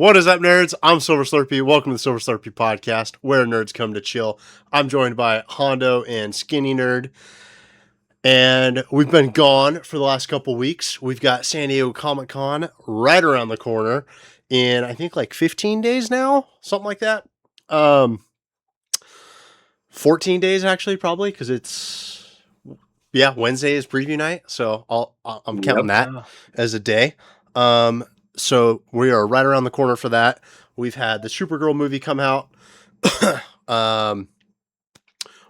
What is up, nerds? I'm Silver Slurpee. Welcome to the Silver Slurpee podcast, where nerds come to chill. I'm joined by Hondo and Skinny Nerd, and we've been gone for the last couple weeks. We've got San Diego Comic-Con right around the corner in, I think, like 15 days now, something like that. 14 days, actually, probably, because Wednesday is preview night, so I'm counting that as a day. So we are right around the corner for that. We've had the Supergirl movie come out.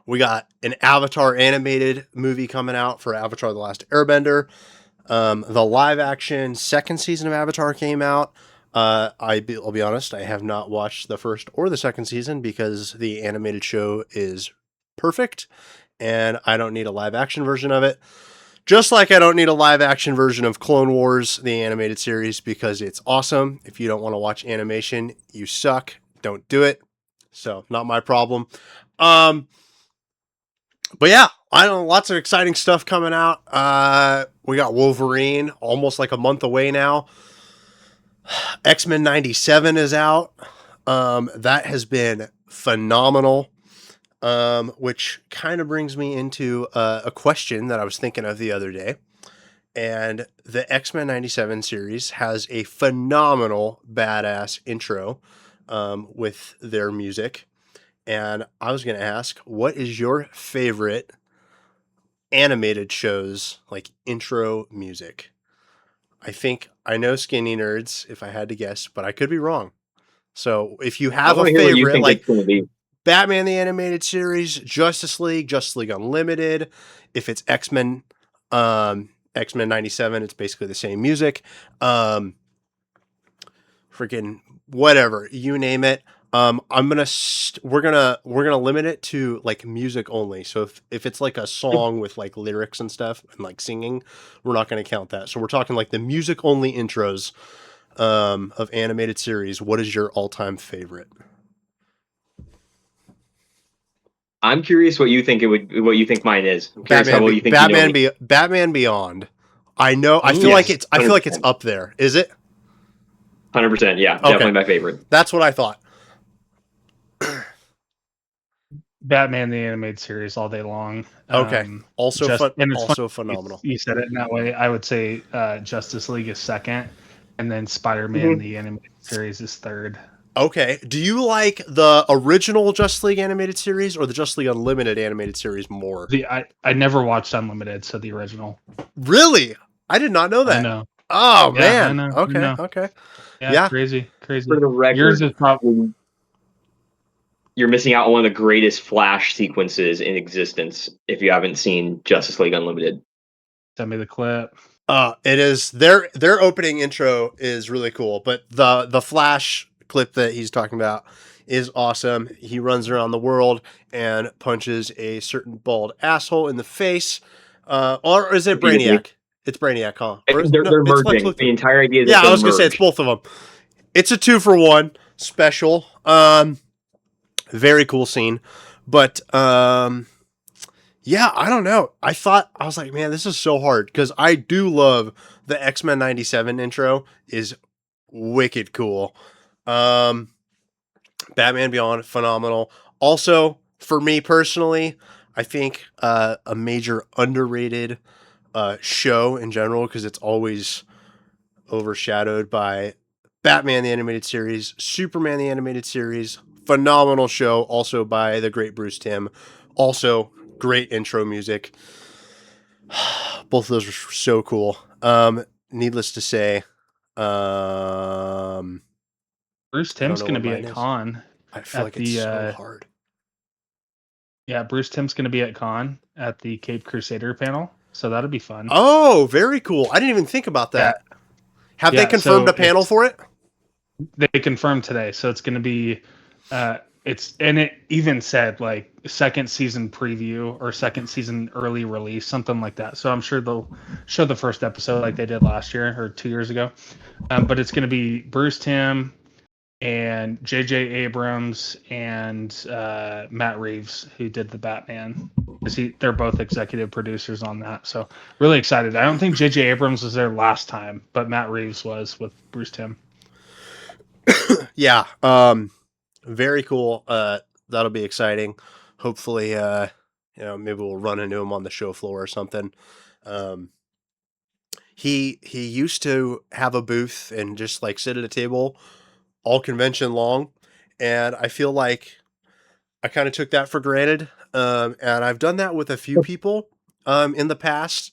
We got an Avatar animated movie coming out for Avatar: The Last Airbender. The live action second season of Avatar came out. I'll be honest, I have not watched the first or the second season because the animated show is perfect and I don't need a live action version of it. Just like I don't need a live action version of Clone Wars, the animated series, because it's awesome. If you don't want to watch animation, you suck. Don't do it. So, not my problem. But yeah, I don't know, lots of exciting stuff coming out. We got Wolverine almost like a month away now. X-Men 97 is out. That has been phenomenal. Which kind of brings me into a question that I was thinking of the other day. And the X-Men 97 series has a phenomenal, badass intro with their music. And I was going to ask, what is your favorite animated show's like intro music? I know Skinny Nerds, if I had to guess, but I could be wrong. So if you have a favorite, like Batman the Animated Series, Justice League Unlimited. If it's X-Men 97, it's basically the same music. Freaking whatever, you name it. We're gonna limit it to like music only. So if it's like a song with like lyrics and stuff and like singing, we're not gonna count that. So we're talking like the music only intros of animated series. What is your all-time favorite? I'm curious what you think mine is. I'm curious Batman, what you think. Batman Beyond. I know. I feel like it's up there. Is it? 100%. Yeah, okay. Definitely my favorite. That's what I thought. Batman the Animated Series all day long. Okay. Also phenomenal. You said it in that way. I would say Justice League is second, and then Spider-Man the Animated Series is third. Okay. Do you like the original Justice League animated series or the Justice League Unlimited animated series more? I never watched Unlimited, so the original. Really? I did not know that. I know. Oh, man. I know. Okay. Yeah. Crazy. For the record, yours is probably... You're missing out on one of the greatest Flash sequences in existence if you haven't seen Justice League Unlimited. Send me the clip. It is their opening intro is really cool, but the Flash clip that he's talking about is awesome. He runs around the world and punches a certain bald asshole in the face. Or is it Brainiac? It's Brainiac, huh? They're merging. The entire idea is I was going to say it's both of them. It's a 2-for-1 special. Very cool scene. But I don't know. I was like, man, this is so hard because I do love the X-Men 97 intro is wicked cool. Batman Beyond, phenomenal. Also, for me personally, I think a major underrated show in general, because it's always overshadowed by Batman the Animated Series, Superman the Animated Series, phenomenal show, also by the great Bruce Timm. Also, great intro music. Both of those were so cool. Needless to say, Bruce Timm's going to be at Con. I feel like it's so hard. Yeah, Bruce Timm's going to be at Con at the Cape Crusader panel, so that'll be fun. Oh, very cool. I didn't even think about that. Yeah. Have they confirmed a panel for it? They confirmed today, so it's going to be... it even said like second season preview or second season early release, something like that. So I'm sure they'll show the first episode like they did last year or 2 years ago. But it's going to be Bruce Timm and J.J. Abrams and Matt Reeves, who did the Batman. They're both executive producers on that. So really excited. I don't think J.J. Abrams was there last time, but Matt Reeves was with Bruce Timm. Yeah. Very cool. That'll be exciting. Hopefully, maybe we'll run into him on the show floor or something. Um, he used to have a booth and just like sit at a table all convention long, and I feel like I kind of took that for granted. And I've done that with a few people in the past.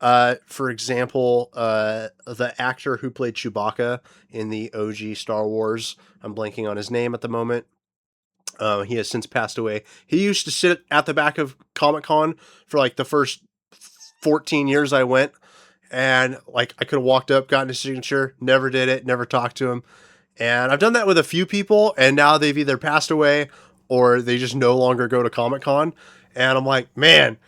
For example, the actor who played Chewbacca in the OG Star Wars, I'm blanking on his name at the moment. He has since passed away. He used to sit at the back of Comic Con for like the first 14 years I went, and like I could have walked up, gotten his signature, never did it, never talked to him. And I've done that with a few people, and now they've either passed away or they just no longer go to Comic Con. And I'm like, man,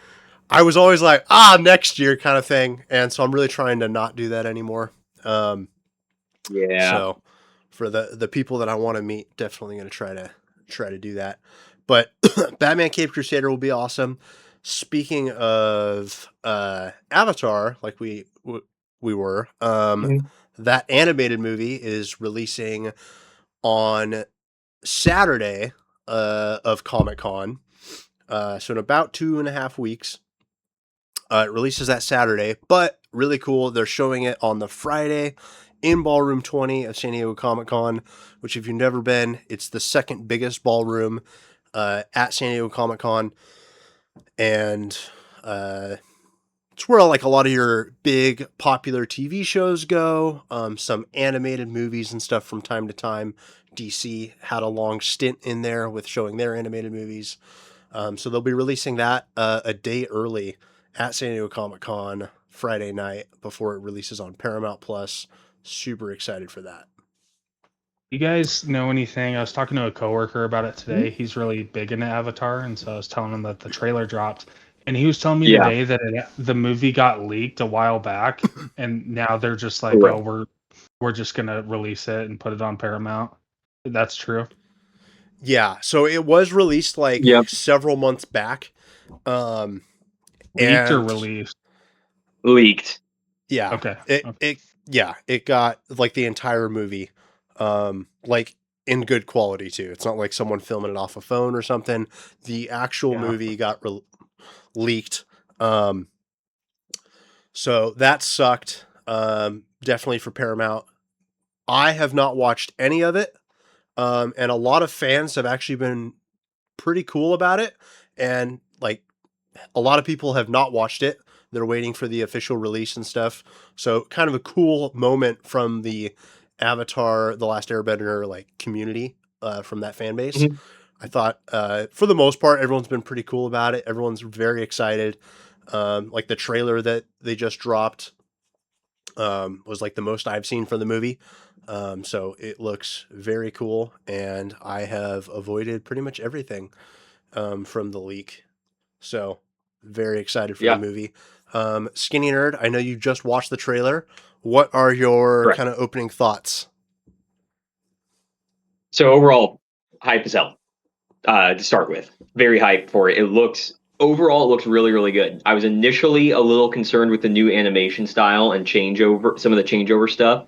I was always like, next year kind of thing. And so I'm really trying to not do that anymore. Yeah. So for the people that I want to meet, definitely going to try to do that. But Batman Cape Crusader will be awesome. Speaking of Avatar, like we were, Mhm. that animated movie is releasing on Saturday of Comic Con. So in about 2.5 weeks, it releases that Saturday. But really cool, they're showing it on the Friday in Ballroom 20 of San Diego Comic Con, which if you've never been, it's the second biggest ballroom at San Diego Comic Con, and it's where like a lot of your big popular TV shows go. Some animated movies and stuff from time to time. DC had a long stint in there with showing their animated movies. So they'll be releasing that a day early at San Diego Comic Con Friday night before it releases on Paramount Plus. Super excited for that. You guys know anything? I was talking to a coworker about it Mhm. today. He's really big into Avatar, and so I was telling him that the trailer dropped, and he was telling me Yeah. today that the movie got leaked a while back, and now they're just like, Correct. oh, we're just gonna release it and put it on Paramount. That's true. Yeah, so it was released like Yep. several months back. Um, Leaked or and released? Leaked. yeah, Okay. it got like the entire movie, like in good quality too. It's not like someone filming it off a phone or something. The actual Yeah. movie got leaked. So that sucked. Definitely for Paramount. I have not watched any of it. And a lot of fans have actually been pretty cool about it. And like a lot of people have not watched it. They're waiting for the official release and stuff. So kind of a cool moment from the Avatar: The Last Airbender like community from that fan base. Mhm. I thought for the most part everyone's been pretty cool about it. Everyone's very excited. Like the trailer that they just dropped was like the most I've seen from the movie. So it looks very cool, and I have avoided pretty much everything from the leak. So very excited for the Yeah. movie. Skinny Nerd, I know you just watched the trailer. What are your Correct. kind of opening thoughts? So overall, hype as hell. To start with, very hyped for it. It looks really really good. I was initially a little concerned with the new animation style and some of the changeover stuff.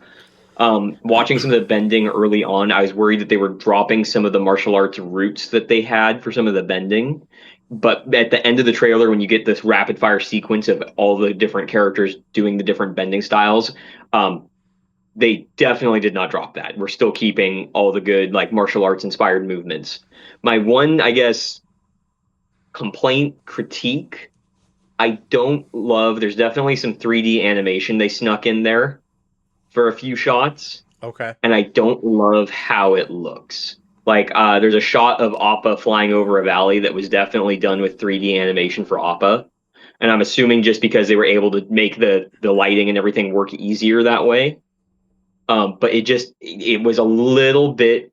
Watching some of the bending early on, I was worried that they were dropping some of the martial arts roots that they had for some of the bending. But at the end of the trailer, when you get this rapid fire sequence of all the different characters doing the different bending styles, they definitely did not drop that. We're still keeping all the good like martial arts inspired movements. My one, I guess, complaint critique, I don't love. There's definitely some 3D animation they snuck in there for a few shots, Okay. and I don't love how it looks. Like there's a shot of Appa flying over a valley that was definitely done with 3D animation for Appa, and I'm assuming just because they were able to make the lighting and everything work easier that way. But it was a little bit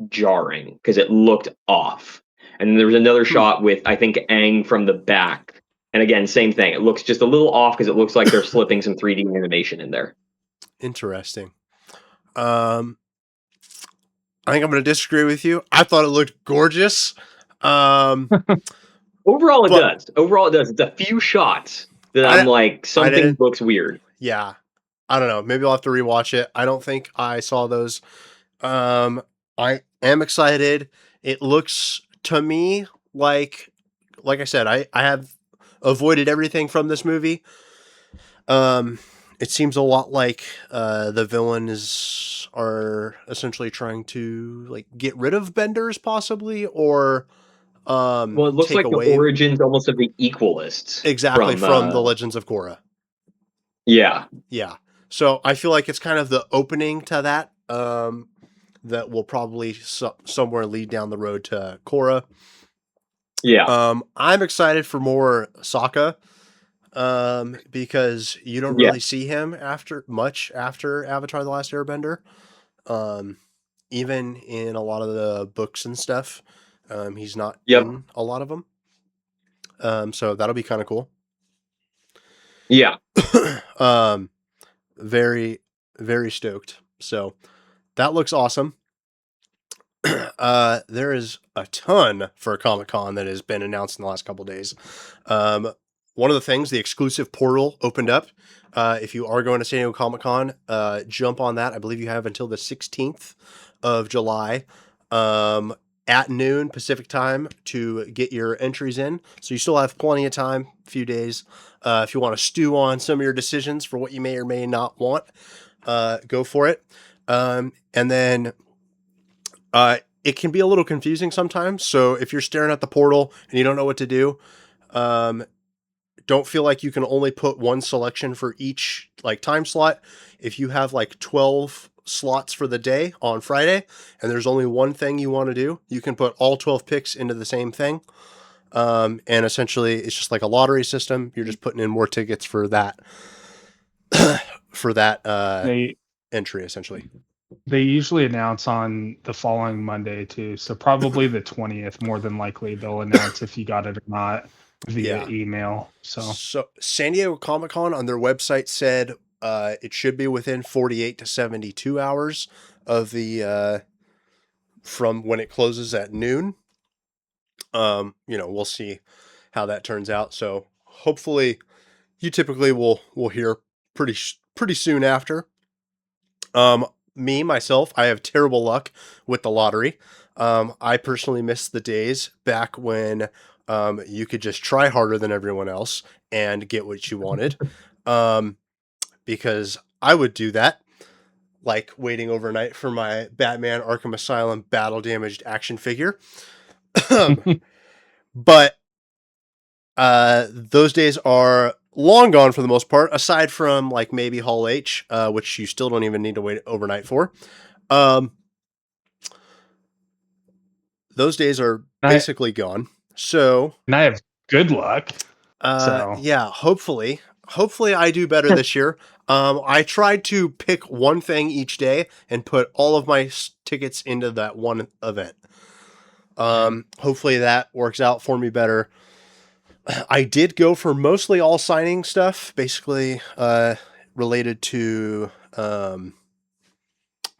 jarring because it looked off. And then there was another Hmm. shot with I think Aang from the back, and again same thing. It looks just a little off because it looks like they're slipping some 3D animation in there. Interesting. I think I'm going to disagree with you. I thought it looked gorgeous. Um, Overall, it but does. Overall, it does. It's a few shots that I'm I, like I something didn't. looks weird. Yeah. I don't know. Maybe I'll have to rewatch it. I don't think I saw those I am excited. It looks to me like I said, I have avoided everything from this movie. It seems a lot like the villains are essentially trying to like get rid of Benders, possibly, or Well, it looks take like the away origins almost of the Equalists exactly from from the Legends of Korra. yeah. Yeah, so I feel like it's kind of the opening to that. That will probably somewhere lead down the road to Korra. Yeah. I'm excited for more Sokka. Because you don't Yeah. really see him after Avatar: The Last Airbender. Um, Even in a lot of the books and stuff, he's not Yep. in a lot of them. So that'll be kind of cool. Yeah. um, very, very stoked. So that looks awesome. There is a ton for Comic-Con that has been announced in the last couple days. One of the things, the exclusive portal opened up. If you are going to San Diego Comic-Con, jump on that. I believe you have until the 16th of July at noon Pacific time to get your entries in. So you still have plenty of time, a few days. If you want to stew on some of your decisions for what you may or may not want, go for it. And then it can be a little confusing sometimes. So if you're staring at the portal and you don't know what to do, don't feel like you can only put one selection for each like time slot. If you have like 12 slots for the day on Friday and there's only one thing you want to do, you can put all 12 picks into the same thing. And essentially it's just like a lottery system. You're just putting in more tickets for that for that They entry essentially. they usually announce on the following Monday too, so probably the 20th. More than likely, they'll announce if you got it or not via Yeah. email. So So San Diego Comic-Con on their website said it should be within 48 to 72 hours of the from when it closes at noon. We'll see how that turns out. So hopefully, you typically will hear pretty soon after. Me myself, I have terrible luck with the lottery. I personally miss the days back when you could just try harder than everyone else and get what you wanted. Because I would do that, like waiting overnight for my Batman Arkham Asylum battle damaged action figure. But those days are long gone for the most part, aside from like maybe Hall H, which you still don't even need to wait overnight for. Um, those days are I basically gone. So, and I have good luck. So yeah, hopefully I do better this year. I tried to pick one thing each day and put all of my tickets into that one event. Hopefully that works out for me better. I did go for mostly all signing stuff, basically related to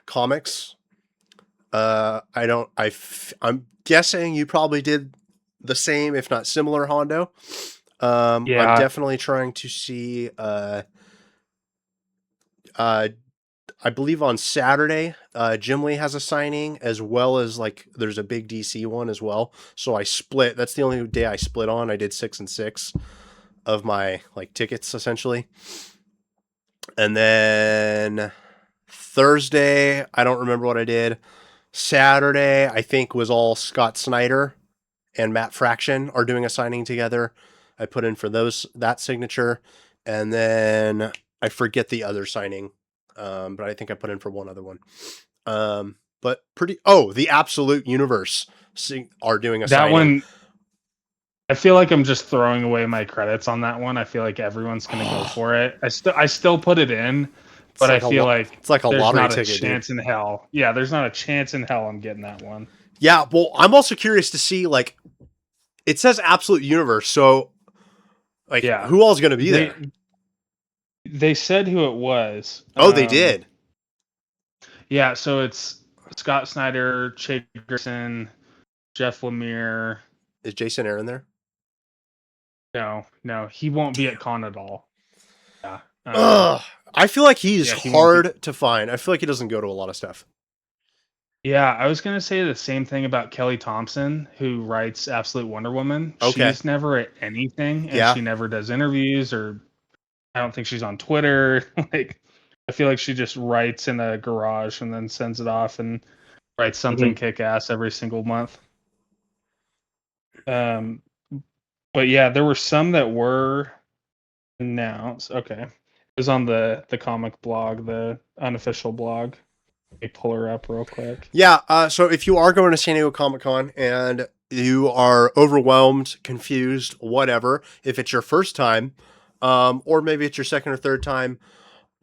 comics. I'm guessing you probably did the same, if not similar, Hondo. I'm yeah, definitely trying to see. Uh, I believe on Saturday, Jim Lee has a signing as well as like there's a big DC one as well. So I split. That's the only day I split on. I did 6 and 6 of my like tickets essentially, and then Thursday I don't remember what I did. Saturday I think was all Scott Snyder and Matt Fraction are doing a signing together. I put in for that signature, and then I forget the other signing, but I think I put in for one other one. But the Absolute Universe are doing a that signing. one. I feel like I'm just throwing away my credits on that one. I feel like everyone's gonna go for it. I still put it in, but I feel like It's like a there's lottery not a ticket, dude. chance in hell. Yeah, there's not a chance in hell I'm getting that one. Yeah, well, I'm also curious to see like it says Absolute Universe, so like Yeah, who all's going to be they there? they said who it was. Oh, they did. Yeah, so it's Scott Snyder, Che Gerson, Jeff Lemire. Is Jason Aaron there? No, he won't be at con at all. Yeah. Ugh. I feel like he's Yeah, he won't be. hard to find. I feel like he doesn't go to a lot of stuff. Yeah, I was gonna say the same thing about Kelly Thompson, who writes Absolute Wonder Woman. Okay. She's never at anything, and Yeah. she never does interviews, or I don't think she's on Twitter. Like, I feel like she just writes in a garage and then sends it off and writes something kick ass every single month. Um, but yeah, there were some that were announced. Okay, it was on the comic blog, the unofficial blog. Let me pull her up real quick. Yeah. So if you are going to San Diego Comic Con and you are overwhelmed, confused, whatever, if it's your first time, or maybe it's your second or third time,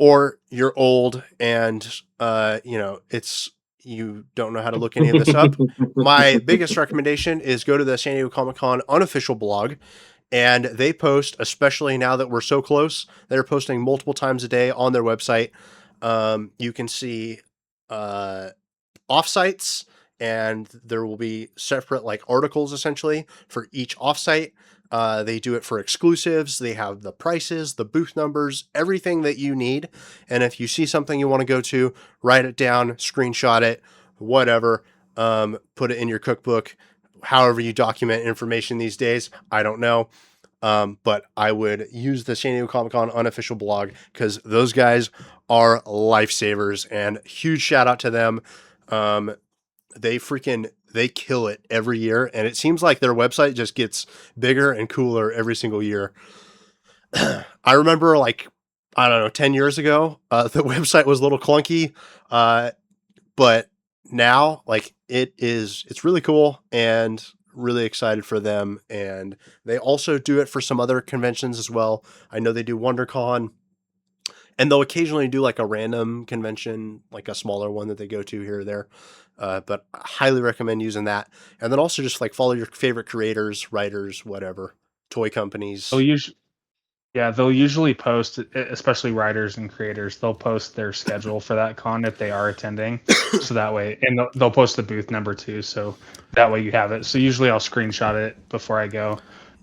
or you're old and it's you don't know how to look any of this up, my biggest recommendation is go to the San Diego Comic Con unofficial blog, and they post, especially now that we're so close, they're posting multiple times a day on their website. You can see offsites, and there will be separate like articles essentially for each offsite. They do it for exclusives. They have the prices, the booth numbers, everything that you need. And if you see something you want to go to, write it down, screenshot it, whatever. Put it in your cookbook. However you document information these days, I don't know. But I would use the San Diego Comic Con unofficial blog because those guys are lifesavers, and huge shout out to them. Um, they kill it every year, and it seems like their website just gets bigger and cooler every single year. I remember, like, I don't know, 10 years ago, the website was a little clunky, but now, like, it's really cool, and really excited for them. And they also do it for some other conventions as well. I know they do WonderCon, and they'll occasionally do like a random convention, like a smaller one that they go to here or there. But I highly recommend using that. And then also just like follow your favorite creators, writers, whatever, toy They'll companies. usually, yeah, they'll usually post, especially writers and creators. They'll post their schedule for that con if they are attending, so that way, and they'll post the booth number too, so that way you have it. So usually I'll screenshot it before I go.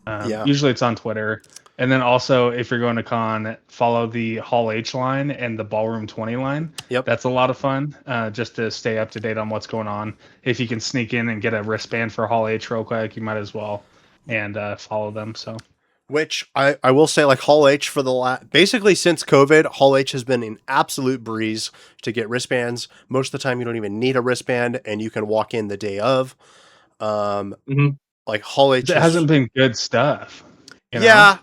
Yeah. Usually it's on Twitter, and then also if you're going to con, follow the Hall H line and the Ballroom 20 line. Yep. That's a lot of fun, just to stay up to date on what's going on. If you can sneak in and get a wristband for Hall H real quick, you might as well, and follow them. So. Which I will say, like, Hall H for the basically since COVID, Hall H has been an absolute breeze to get wristbands. Most of the time, you don't even need a wristband, and you can walk in the day of. Like Hall H It hasn't been good stuff. Yeah,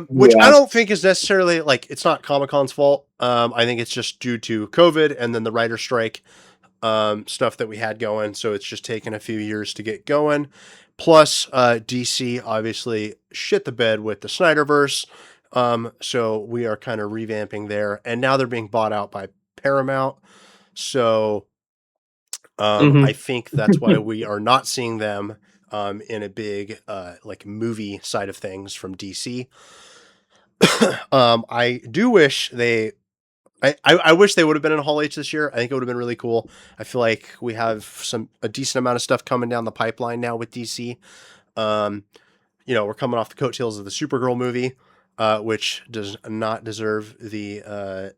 which I Yeah. don't think is necessarily like, it's not Comic Con's fault. I think it's just due to COVID and then the writer strike, stuff that we had going. So it's just taken a few years to get going. Plus, DC obviously shit the bed with the Snyderverse. So we are kind of revamping there, and now they're being bought out by Paramount. So I think that's why we are not seeing them in a big like movie side of things from DC. I do wish they. I wish they would have been in Hall H this year. I think it would have been really cool. I feel like we have a decent amount of stuff coming down the pipeline now with DC. We're coming off the coattails of the Supergirl movie, which does not deserve the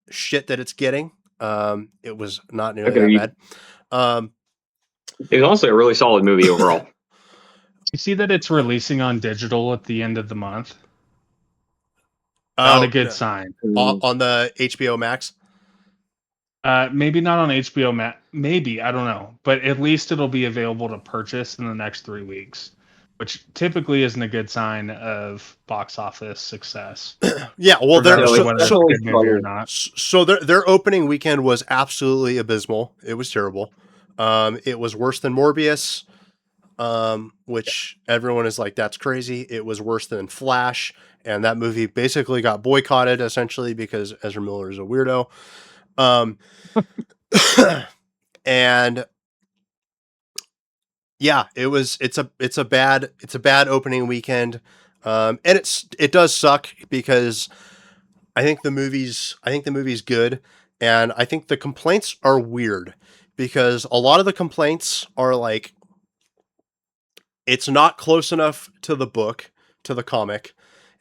shit that it's getting. It was not nearly that bad. It was also a really solid movie overall. You see that it's releasing on digital at the end of the month? Not a good sign. On the HBO Max? Maybe not on HBO Max. Maybe, I don't know. But at least it'll be available to purchase in the next 3 weeks, which typically isn't a good sign of box office success. Yeah, well, regardless of whether it's a good movie or not. So their opening weekend was absolutely abysmal. It was terrible. It was worse than Morbius, which everyone is like, that's crazy. It was worse than Flash, and that movie basically got boycotted essentially because Ezra Miller is a weirdo. And yeah, it's a bad opening weekend. And it does suck because I think the movie's good, and I think the complaints are weird because a lot of the complaints are like, it's not close enough to the book, to the comic,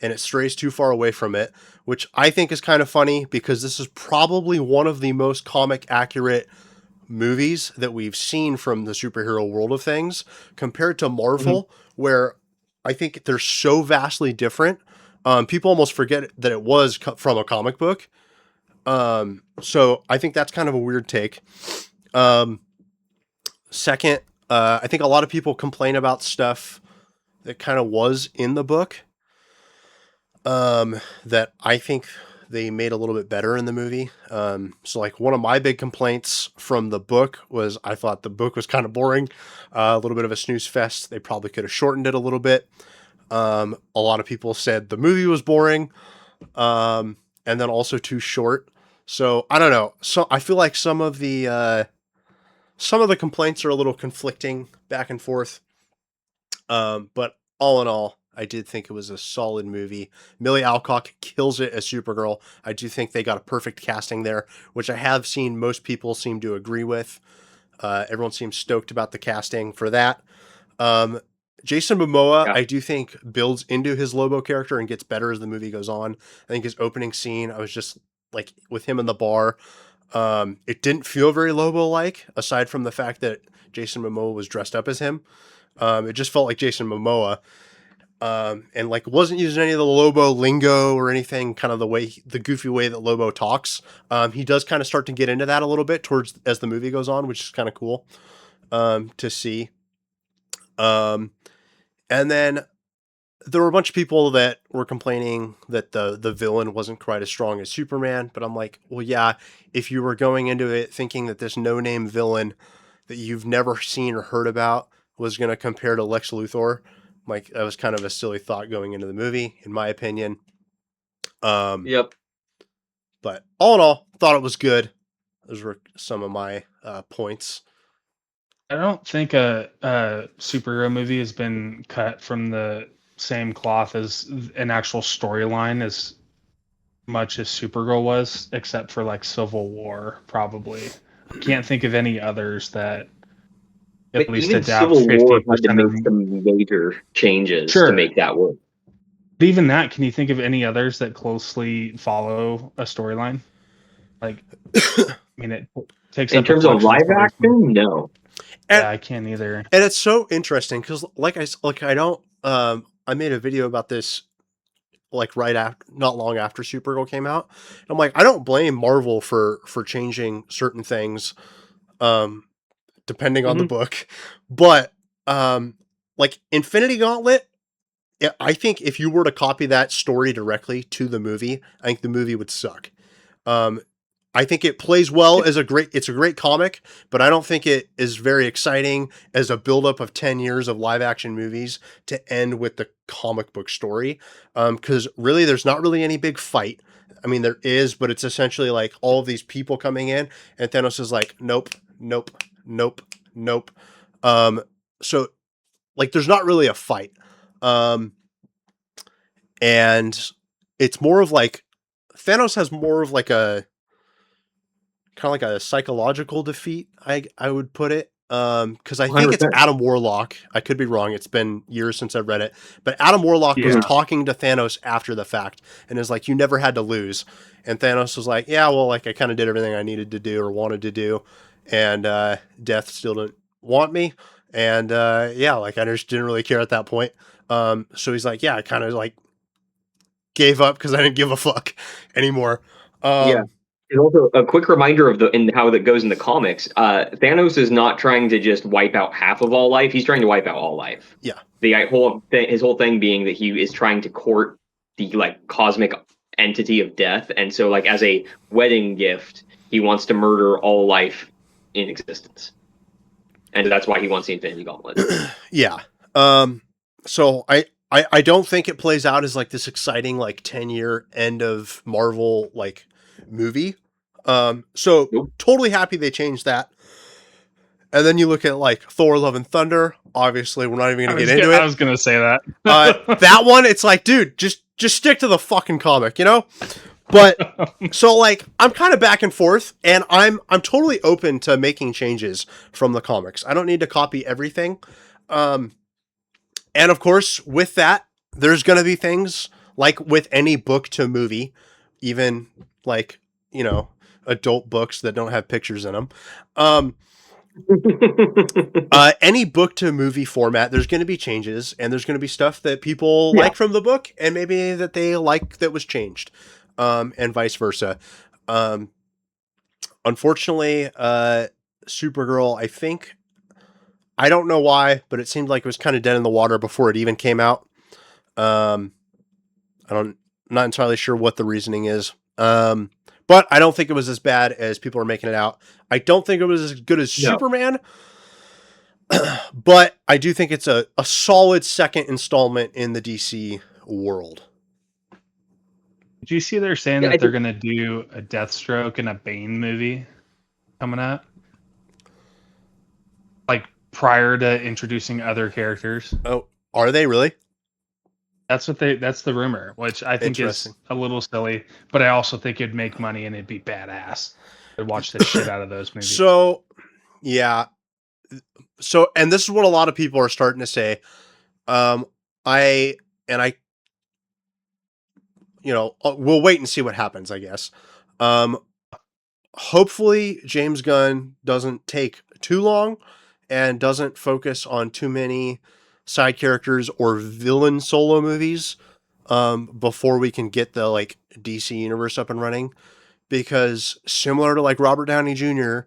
and it strays too far away from it, which I think is kind of funny because this is probably one of the most comic accurate movies that we've seen from the superhero world of things compared to Marvel, where I think they're so vastly different. People almost forget that it was from a comic book. So I think that's kind of a weird take. Second, I think a lot of people complain about stuff that kind of was in the book, that I think they made a little bit better in the movie. So like one of my big complaints from the book was I thought the book was kind of boring, a little bit of a snooze fest. They probably could have shortened it a little bit. A lot of people said the movie was boring, and then also too short. So I don't know. So I feel like some of the complaints are a little conflicting back and forth. But all in all, I did think it was a solid movie. Millie Alcock kills it as Supergirl. I do think they got a perfect casting there, which I have seen most people seem to agree with. Everyone seems stoked about the casting for that. Jason Momoa, I do think builds into his Lobo character and gets better as the movie goes on. I think his opening scene, I was just like with him in the bar. It didn't feel very Lobo-like, aside from the fact that Jason Momoa was dressed up as him. It just felt like Jason Momoa, and like wasn't using any of the Lobo lingo or anything, kind of the goofy way that Lobo talks. He does kind of start to get into that a little bit towards as the movie goes on, which is kind of cool to see. And then there were a bunch of people that were complaining that the villain wasn't quite as strong as Superman, but I'm like, well, yeah, if you were going into it thinking that this no-name villain that you've never seen or heard about was going to compare to Lex Luthor, like that was kind of a silly thought going into the movie, in my opinion. Yep. But all in all, thought it was good. Those were some of my points. I don't think a superhero movie has been cut from the same cloth as an actual storyline as much as Supergirl was, except for like Civil War, probably. I can't think of any others that at But least even adapt Civil War had to 50% make of. some major changes Sure. to make that work. But even that, can you think of any others that closely follow a storyline? Like, I mean, it takes In up a terms of collection live stories. action, no. Yeah, I can't either. And it's so interesting because, I made a video about this, like right after, not long after Supergirl came out. And I'm like, I don't blame Marvel for changing certain things, depending on the book, but like Infinity Gauntlet. I think if you were to copy that story directly to the movie, I think the movie would suck. I think it plays well as it's a great comic, but I don't think it is very exciting as a buildup of 10 years of live action movies to end with the comic book story. Cause really there's not really any big fight. I mean, there is, but it's essentially like all of these people coming in and Thanos is like, nope, nope, nope, nope. So like, there's not really a fight. And it's more of like, Thanos has more of like kind of like a psychological defeat, I would put it. Because I think it's 100%. Adam Warlock. I could be wrong. It's been years since I've read it. But Adam Warlock was talking to Thanos after the fact and is like, you never had to lose. And Thanos was like, yeah, well, like I kind of did everything I needed to do or wanted to do. And Death still didn't want me. And yeah, like I just didn't really care at that point. So he's like, yeah, I kind of like gave up because I didn't give a fuck anymore. Yeah. And also a quick reminder of how that goes in the comics. Thanos is not trying to just wipe out half of all life. He's trying to wipe out all life. Yeah. His whole thing being that he is trying to court the like cosmic entity of death, and so like as a wedding gift, he wants to murder all life in existence, and that's why he wants the Infinity Gauntlet. Yeah. So I don't think it plays out as like this exciting like 10-year end of Marvel like movie. So Nope. totally happy they changed that. And then you look at like Thor: Love and Thunder. Obviously, we're not even going to get into it. I was going to say that. That one, it's like, dude, just stick to the fucking comic, you know? But so like I'm kind of back and forth, and I'm totally open to making changes from the comics. I don't need to copy everything. And of course, with that, there's going to be things like with any book to movie, even like, you know, adult books that don't have pictures in them. Any book to movie format, there's going to be changes, and there's going to be stuff that people Yeah. like from the book, and maybe that they like that was changed, and vice versa. Unfortunately, Supergirl, I don't know why, but it seemed like it was kind of dead in the water before it even came out. Um, I'm not entirely sure what the reasoning is. But I don't think it was as bad as people are making it out. I don't think it was as good as No. Superman, but I do think it's a solid second installment in the DC world. Did you see they're saying Yeah, that they're going to do a Deathstroke and a Bane movie coming up? Like prior to introducing other characters? Oh, are they really? That's the rumor, which I think is Interesting. a little silly, but I also think it'd make money and it'd be badass. I'd watch the shit out of those movies. So, yeah. So, and this is what a lot of people are starting to say. I we'll wait and see what happens, I guess. Hopefully James Gunn doesn't take too long and doesn't focus on too many side characters or villain solo movies before we can get the like DC universe up and running, because similar to like Robert Downey Jr.,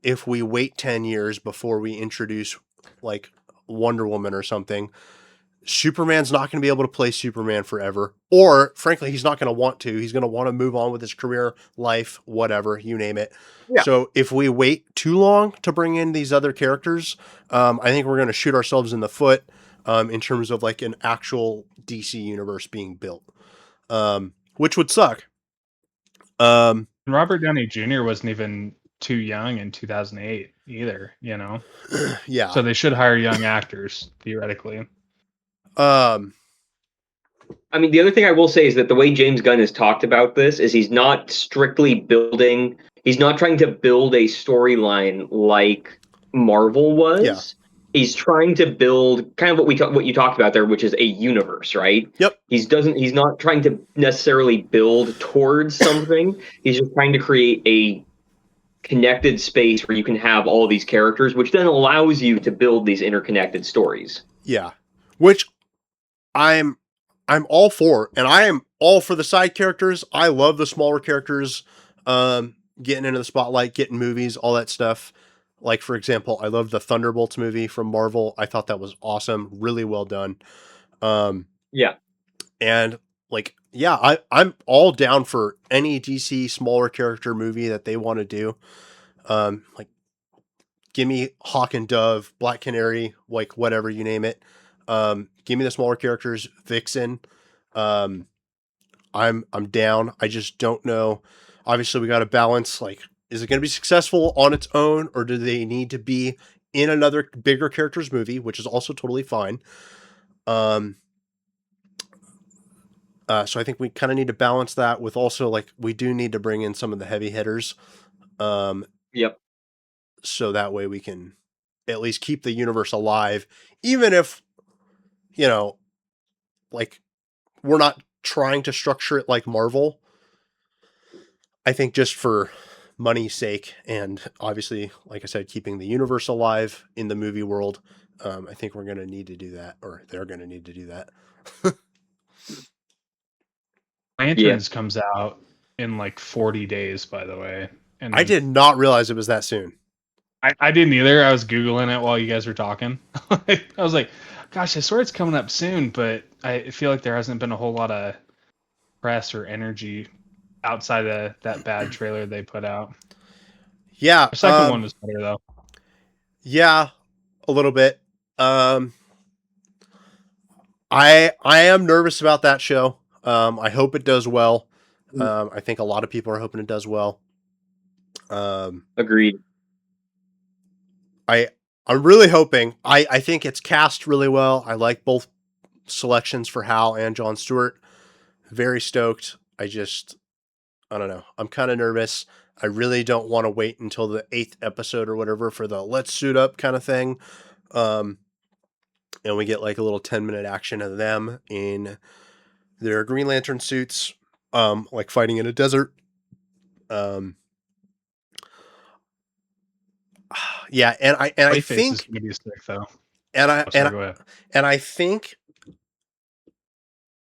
if we wait 10 years before we introduce like Wonder Woman or something, Superman's not going to be able to play Superman forever. Or, frankly, he's not going to want to. He's going to want to move on with his career, life, whatever, you name it. Yeah. So if we wait too long to bring in these other characters, I think we're going to shoot ourselves in the foot in terms of like an actual DC universe being built, which would suck. And Robert Downey Jr. wasn't even too young in 2008 either, you know? Yeah. So they should hire young actors, theoretically. I mean, the other thing I will say is that the way James Gunn has talked about this is he's not trying to build a storyline like Marvel was. Yeah. He's trying to build kind of what you talked about there, which is a universe, right? Yep. He's not trying to necessarily build towards something. He's just trying to create a connected space where you can have all these characters, which then allows you to build these interconnected stories. Yeah. Which I'm all for, and I am all for the side characters. I love the smaller characters getting into the spotlight, getting movies, all that stuff. Like, for example, I love the Thunderbolts movie from Marvel. I thought that was awesome. Really well done. Yeah. And, like, yeah, I'm all down for any DC smaller character movie that they want to do. Like, give me Hawk and Dove, Black Canary, like, whatever, you name it. Give me the smaller characters, Vixen. I'm down. I just don't know. Obviously, we got to balance. Like, is it going to be successful on its own, or do they need to be in another bigger characters movie, which is also totally fine. So I think we kind of need to balance that with also like we do need to bring in some of the heavy hitters. Yep. So that way we can at least keep the universe alive, even if, you know, like we're not trying to structure it like Marvel. I think just for money's sake, and obviously, like I said, keeping the universe alive in the movie world, I think we're going to need to do that, or they're going to need to do that. Lanterns comes out in like 40 days, by the way. And I did not realize it was that soon. I didn't either. I was Googling it while you guys were talking. I was like, gosh, I swear it's coming up soon, but I feel like there hasn't been a whole lot of press or energy outside of that bad trailer they put out. Yeah. The second one was better, though. Yeah, a little bit. I am nervous about that show. I hope it does well. I think a lot of people are hoping it does well. Agreed. I'm really hoping. I think it's cast really well. I like both selections for Hal and Jon Stewart. Very stoked. I don't know. I'm kind of nervous. I really don't want to wait until the 8th episode or whatever for the let's suit up kind of thing. And we get like a little 10-minute action of them in their Green Lantern suits, like fighting in a desert. Um, yeah, and I Clayface is think going to be sick though. and I Oh, and sorry, I, go ahead. and I think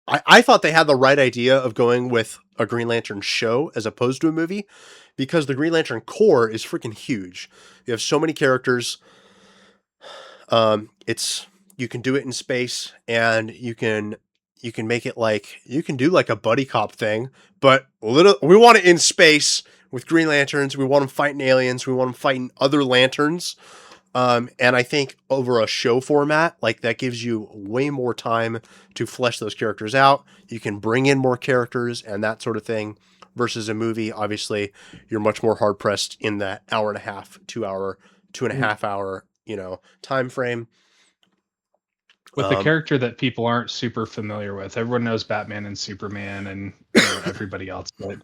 I thought they had the right idea of going with a Green Lantern show as opposed to a movie, because the Green Lantern Corps is freaking huge. You have so many characters. It's you can do it in space, and you can make it like you can do like a buddy cop thing, but we want it in space with Green Lanterns. We want them fighting aliens. We want them fighting other lanterns. And I think over a show format, like that gives you way more time to flesh those characters out. You can bring in more characters and that sort of thing versus a movie. Obviously, you're much more hard pressed in that hour and a half, 2 hour, 2.5 hour, time frame. With a character that people aren't super familiar with. Everyone knows Batman and Superman and everybody else, but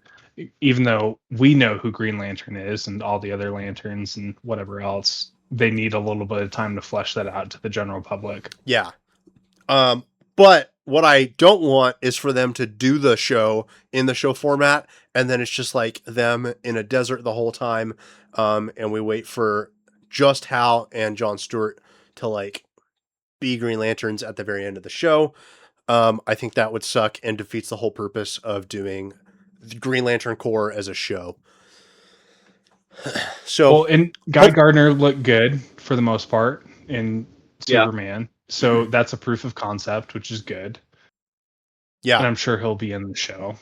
even though we know who Green Lantern is and all the other lanterns and whatever else, they need a little bit of time to flesh that out to the general public. Yeah. But what I don't want is for them to do the show in the show format, and then it's just like them in a desert the whole time, and we wait for just Hal and John Stewart to like be Green Lanterns at the very end of the show. I think that would suck and defeats the whole purpose of doing the Green Lantern Corps as a show. So, And Guy Gardner looked good for the most part in Yeah. Superman. So that's a proof of concept, which is good. yeah, And I'm sure he'll be in the show.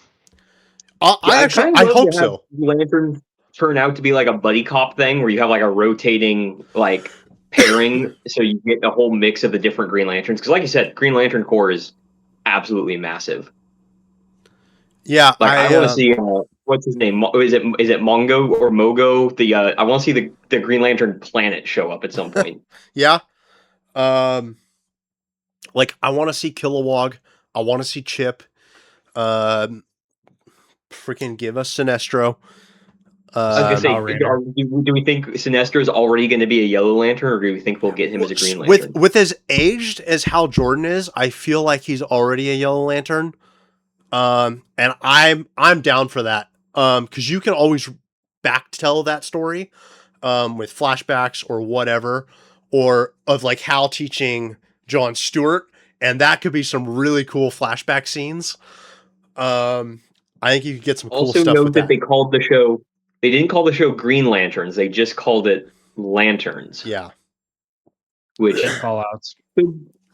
I hope so. Lanterns turn out to be like a buddy cop thing where you have like a rotating like pairing, so you get a whole mix of the different Green Lanterns. Because, like you said, Green Lantern Corps is absolutely massive. Yeah, like I want to see what's his name? Is it Mongo or Mogo? I want to see the Green Lantern planet show up at some point. Yeah. Like I want to see Kilowog. I want to see Chip. Freaking give us Sinestro. I was gonna say, do we think Sinestro is already going to be a Yellow Lantern, or do we think we'll get him as a Green Lantern? With as aged as Hal Jordan is, I feel like he's already a Yellow Lantern. And I'm down for that. Because you can always back tell that story, with flashbacks or whatever, or of like Hal teaching John Stewart, and that could be some really cool flashback scenes. I think you could get some cool also stuff note with that they called the show. They didn't call the show Green Lanterns. They just called it Lanterns. Yeah. Which call-outs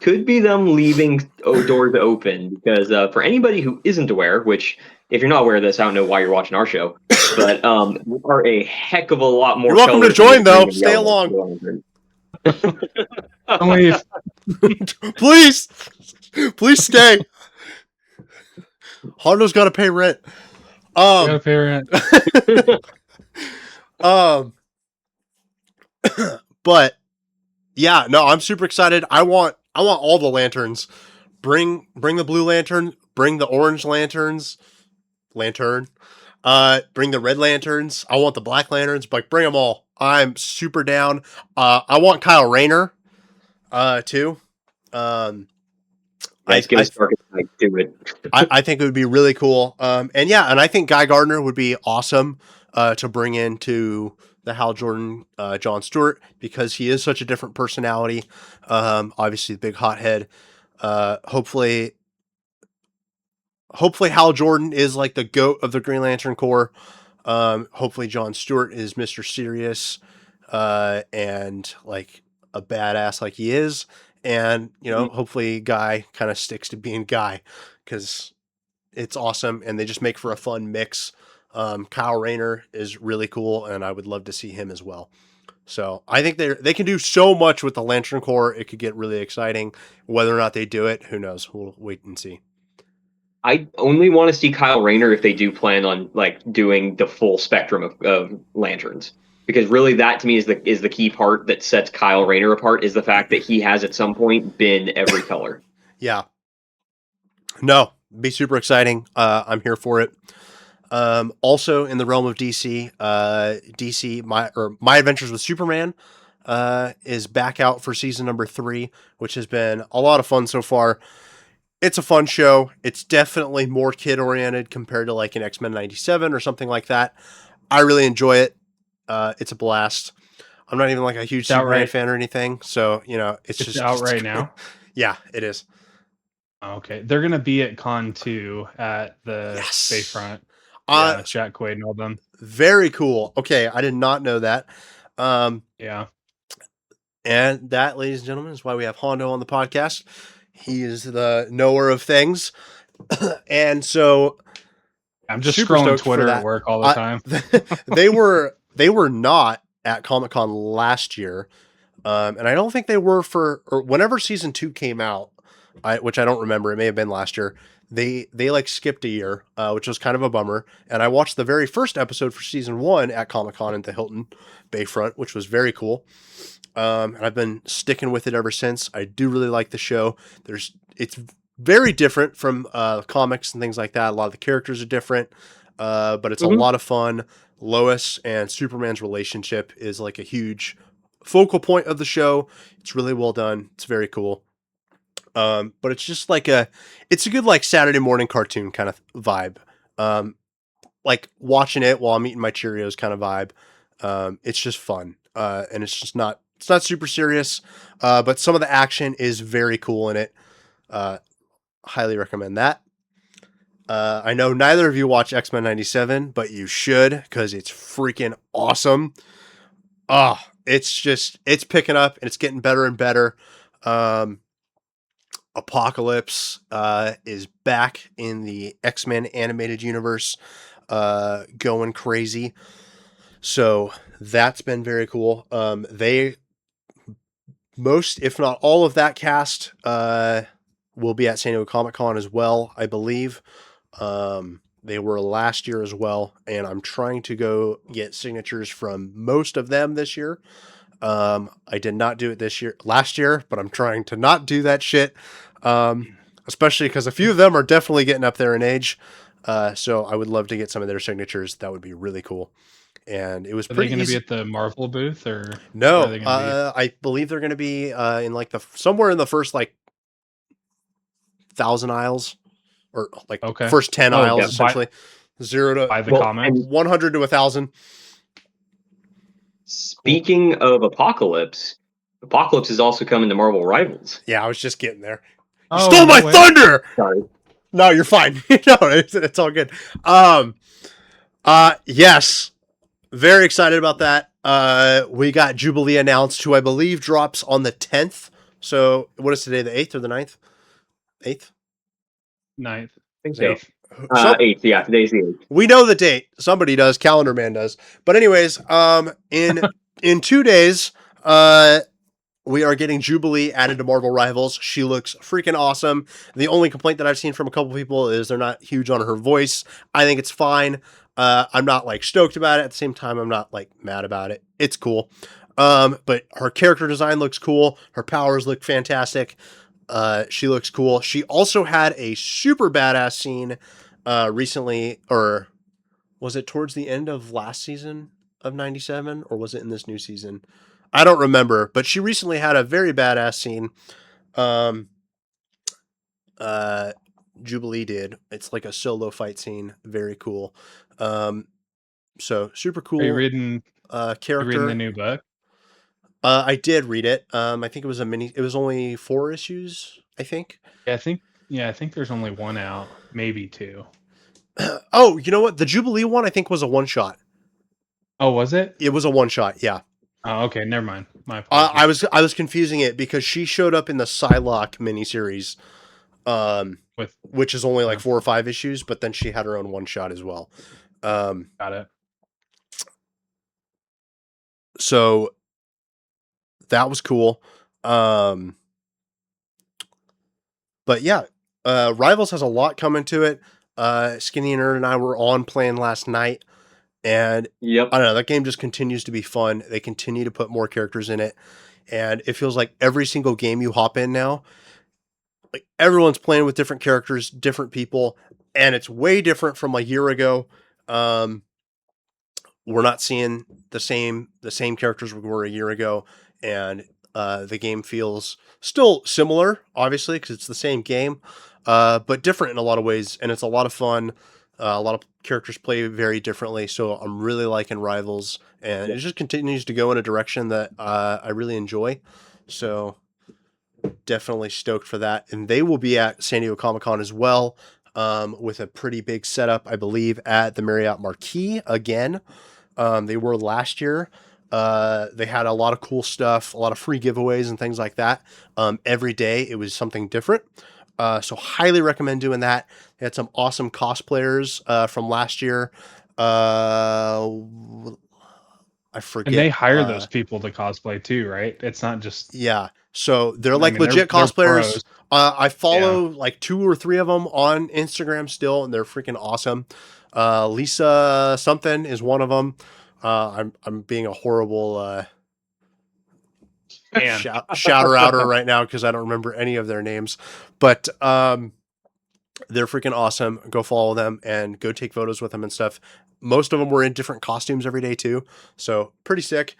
could be them leaving doors open, because for anybody who isn't aware, which if you're not aware of this, I don't know why you're watching our show, but there are a heck of a lot more. You're welcome to join though. Stay along. Leave. Please stay. Hondo's got to pay rent. Gotta pay rent. But yeah, no, I'm super excited. I want all the lanterns. Bring the blue lantern. Bring the orange lanterns. Bring the red lanterns. I want the black lanterns. But bring them all. I'm super down. I want Kyle Rayner, too. Let's get started to it. I think it would be really cool. And I think Guy Gardner would be awesome to bring into the Hal Jordan, John Stewart, because he is such a different personality. Obviously, the big hothead. Hopefully Hal Jordan is like the GOAT of the Green Lantern Corps. Hopefully John Stewart is Mr. Serious, and like a badass like he is. And, hopefully Guy kind of sticks to being Guy, because it's awesome and they just make for a fun mix. Kyle Rayner is really cool, and I would love to see him as well. So I think they can do so much with the Lantern Corps. It could get really exciting. Whether or not they do it, who knows? We'll wait and see. I only want to see Kyle Rayner if they do plan on like doing the full spectrum of lanterns, because really that to me is the key part that sets Kyle Rayner apart, is the fact that he has at some point been every color. Yeah. No, be super exciting. I'm here for it. Also in the realm of DC, My Adventures with Superman is back out for season number 3, which has been a lot of fun so far. It's a fun show. It's definitely more kid oriented compared to like an X-Men 97 or something like that. I really enjoy it. It's a blast. I'm not even like a huge It's out Superman right. fan or anything, so it's It's just out right now. Yeah, it is. Okay, they're gonna be at Con 2 at the Yes. Bayfront. Uh, Yeah, Jack Quaid and all them. Very cool. Okay, I did not know that. Yeah, And that, ladies and gentlemen, is why we have Hondo on the podcast. He is the knower of things, and so I'm just super scrolling stoked for Twitter at that. work all the time. They were not at Comic-Con last year, and I don't think they were or whenever season 2 came out, which I don't remember. It may have been last year. They like skipped a year, which was kind of a bummer. And I watched the very first episode for season 1 at Comic-Con at the Hilton Bayfront, which was very cool. And I've been sticking with it ever since. I do really like the show. It's very different from comics and things like that. A lot of the characters are different, but it's a lot of fun. Lois and Superman's relationship is like a huge focal point of the show. It's really well done. It's very cool. But it's just like it's a good like Saturday morning cartoon kind of vibe. Like watching it while I'm eating my Cheerios kind of vibe. It's just fun. And it's not super serious. But some of the action is very cool in it. Highly recommend that. I know neither of you watch X-Men 97, but you should, because it's freaking awesome. It's picking up and it's getting better and better. Apocalypse is back in the X-Men animated universe, going crazy. So that's been very cool. Most, if not all of that cast, will be at San Diego Comic-Con as well, I believe. They were last year as well, and I'm trying to go get signatures from most of them this year. I did not do it last year, but I'm trying to not do that shit. Especially because a few of them are definitely getting up there in age. So I would love to get some of their signatures. That would be really cool. And it was Are they pretty going to be easy. at the Marvel booth, or where are No, they going to I believe they're going to be in like somewhere in the first like 1,000 aisles, or like be? Okay. first 10 Oh, aisles yeah. essentially, 0 to Buy the Well, comic. and 100 to 1,000. speaking of Apocalypse, Apocalypse is also coming to Marvel Rivals. Yeah, I was just getting there. You Oh, stole no my way. thunder. Sorry. No, you're fine. No, it's all good. Yes, very excited about that. We got Jubilee announced, who I believe drops on the 10th. So what is today, the 8th or the 9th? 8th? 9th. I think so. 8th. 8th, yeah, today's the 8th. We know the date. Somebody does. Calendar Man does. But anyways, in 2 days, we are getting Jubilee added to Marvel Rivals. She looks freaking awesome. The only complaint that I've seen from a couple people is they're not huge on her voice. I think it's fine. I'm not like stoked about it. At the same time, I'm not like mad about it. It's cool. But her character design looks cool. Her powers look fantastic. She looks cool. She also had a super badass scene recently, or was it towards the end of last season of 97, or was it in this new season? I don't remember, but she recently had a very badass scene. Um, Jubilee did. It's like a solo fight scene. Very cool. So super Are you cool reading character. the new book? I did read it. I think it was it was only 4 issues, I think. Yeah, I think there's only one out, maybe 2. Oh, you know what? The Jubilee one I think was a one shot. Oh, was it? It was a one shot, yeah. Oh, okay, never mind. My apologies. I was confusing it because she showed up in the Psylocke miniseries, With which is only like 4 or 5 issues, but then she had her own one shot as well. got it. So that was cool. But yeah, Rivals has a lot coming to it. Skinny Nerd and I were on playing last night, and Yep. I don't know, that game just continues to be fun. They continue to put more characters in it, and it feels like every single game you hop in now, like everyone's playing with different characters, different people, and it's way different from a year ago. We're not seeing the same characters we were a year ago, and the game feels still similar, obviously, because it's the same game, but different in a lot of ways, and it's a lot of fun. A lot of characters play very differently, so I'm really liking Rivals, and it just continues to go in a direction that I really enjoy. So definitely stoked for that. And they will be at San Diego Comic-Con as well, with a pretty big setup, I believe, at the Marriott Marquis again. They were last year. They had a lot of cool stuff, a lot of free giveaways and things like that. Every day it was something different. So highly recommend doing that. They had some awesome cosplayers from last year. I forget. And they hire those people to cosplay too, right? It's not just Yeah. So they're I like mean, legit they're cosplayers. pros. I follow like 2 or 3 of them on Instagram still, and they're freaking awesome. Lisa something is one of them. I'm being a horrible Man. shouter outer right now because I don't remember any of their names, but they're freaking awesome. Go follow them and go take photos with them and stuff. Most of them were in different costumes every day too, so pretty sick.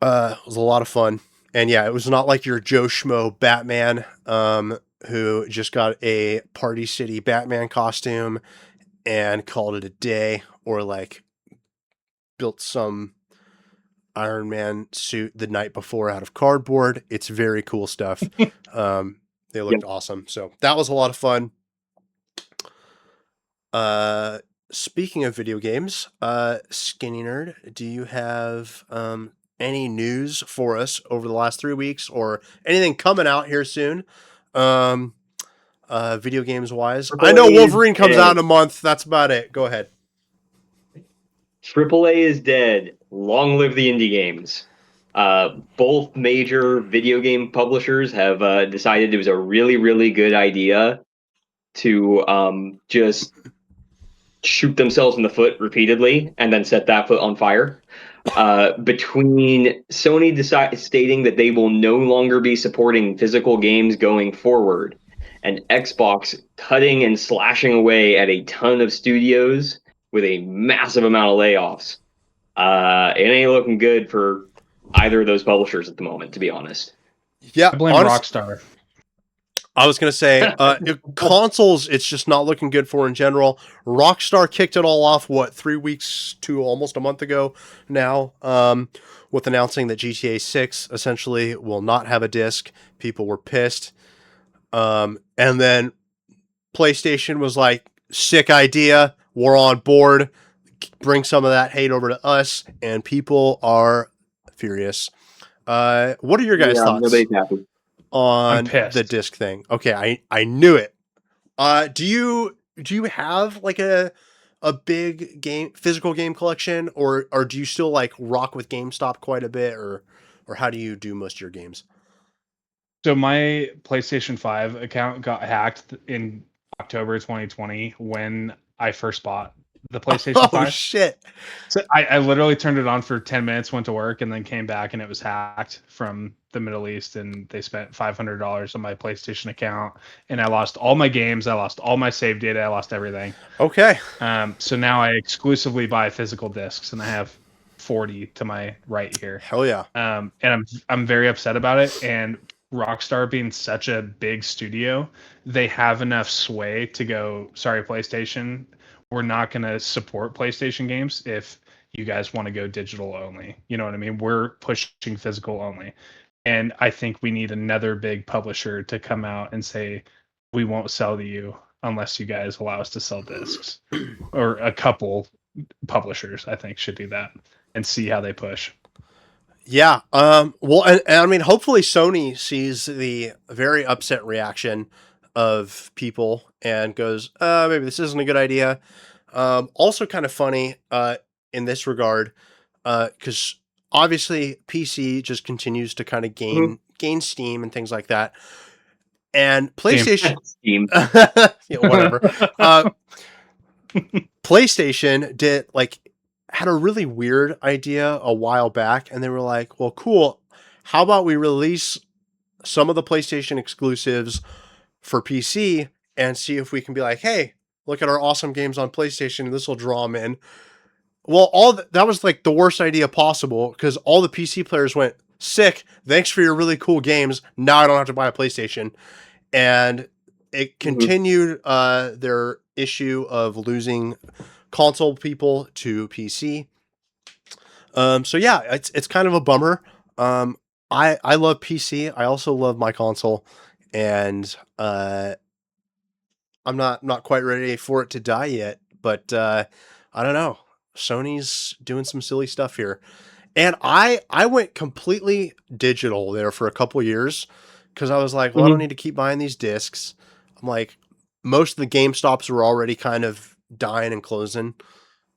It was a lot of fun. And yeah, it was not like your Joe Schmo Batman, who just got a Party City Batman costume and called it a day, or like built some Iron Man suit the night before out of cardboard. It's very cool stuff. They looked awesome. So that was a lot of fun. Speaking of video games, Skinny Nerd, do you have any news for us over the last 3 weeks, or anything coming out here soon? Video games wise, I know Wolverine comes out in a month. That's about it. Go ahead. AAA is dead. Long live the indie games. Both major video game publishers have decided it was a really, really good idea to just shoot themselves in the foot repeatedly and then set that foot on fire. Between Sony stating that they will no longer be supporting physical games going forward, and Xbox cutting and slashing away at a ton of studios with a massive amount of layoffs, it ain't looking good for either of those publishers at the moment, to be honest. Yeah, I blame Rockstar. I was going to say, consoles, it's just not looking good for in general. Rockstar kicked it all off, 3 weeks to almost a month ago now, with announcing that GTA 6 essentially will not have a disc. People were pissed. And then PlayStation was like, sick idea. We're on board. Bring some of that hate over to us. And people are furious. What are your guys' thoughts? Nobody's happy on the disc thing? Okay, I knew it. Do you have like a big physical game collection, or do you still like rock with GameStop quite a bit, or how do you do most of your games? So my PlayStation 5 account got hacked in October 2020 when I first bought the PlayStation 5. Oh shit. So I literally turned it on for 10 minutes, went to work, and then came back and it was hacked from the Middle East, and they spent $500 on my PlayStation account, and I lost all my games, I lost all my save data, I lost everything. Okay. So now I exclusively buy physical discs, and I have 40 to my right here. Hell yeah. And I'm very upset about it, and Rockstar being such a big studio, they have enough sway to go, sorry, PlayStation, we're not going to support PlayStation games if you guys want to go digital only. You know what I mean? We're pushing physical only. And I think we need another big publisher to come out and say, we won't sell to you unless you guys allow us to sell discs. Or a couple publishers, I think, should do that and see how they push. Yeah. Well, and I mean, hopefully Sony sees the very upset reaction of people and goes, maybe this isn't a good idea. Also kind of funny, in this regard, because obviously PC just continues to kind of gain steam and things like that. And PlayStation, Steam. yeah, whatever. PlayStation had a really weird idea a while back, and they were like, well, cool. How about we release some of the PlayStation exclusives for PC and see if we can be like, hey, look at our awesome games on PlayStation, and this will draw them in. Well, that was like the worst idea possible, because all the PC players went, sick, thanks for your really cool games. Now I don't have to buy a PlayStation. And it continued their issue of losing console people to PC. So yeah, it's kind of a bummer. I love PC. I also love my console, and I'm not quite ready for it to die yet. But I don't know. Sony's doing some silly stuff here, and I went completely digital there for a couple years because I was like, well, I don't need to keep buying these discs. I'm like, most of the GameStops were already kind of dying and closing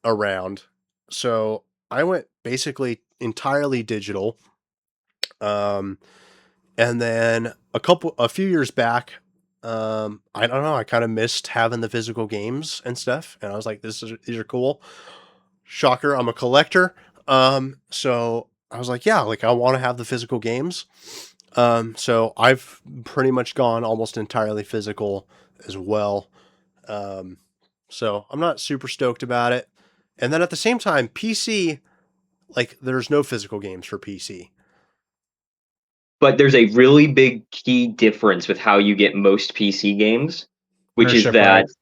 around, so I went basically entirely digital. Um, and then a few years back, I don't know, I kind of missed having the physical games and stuff, and I was like, these are cool. Shocker, I'm a collector. So I was like, yeah, like I want to have the physical games. So I've pretty much gone almost entirely physical as well. Um, so I'm not super stoked about it. And then at the same time, PC, like there's no physical games for PC. But there's a really big key difference with how you get most PC games, which is Ownership that rights.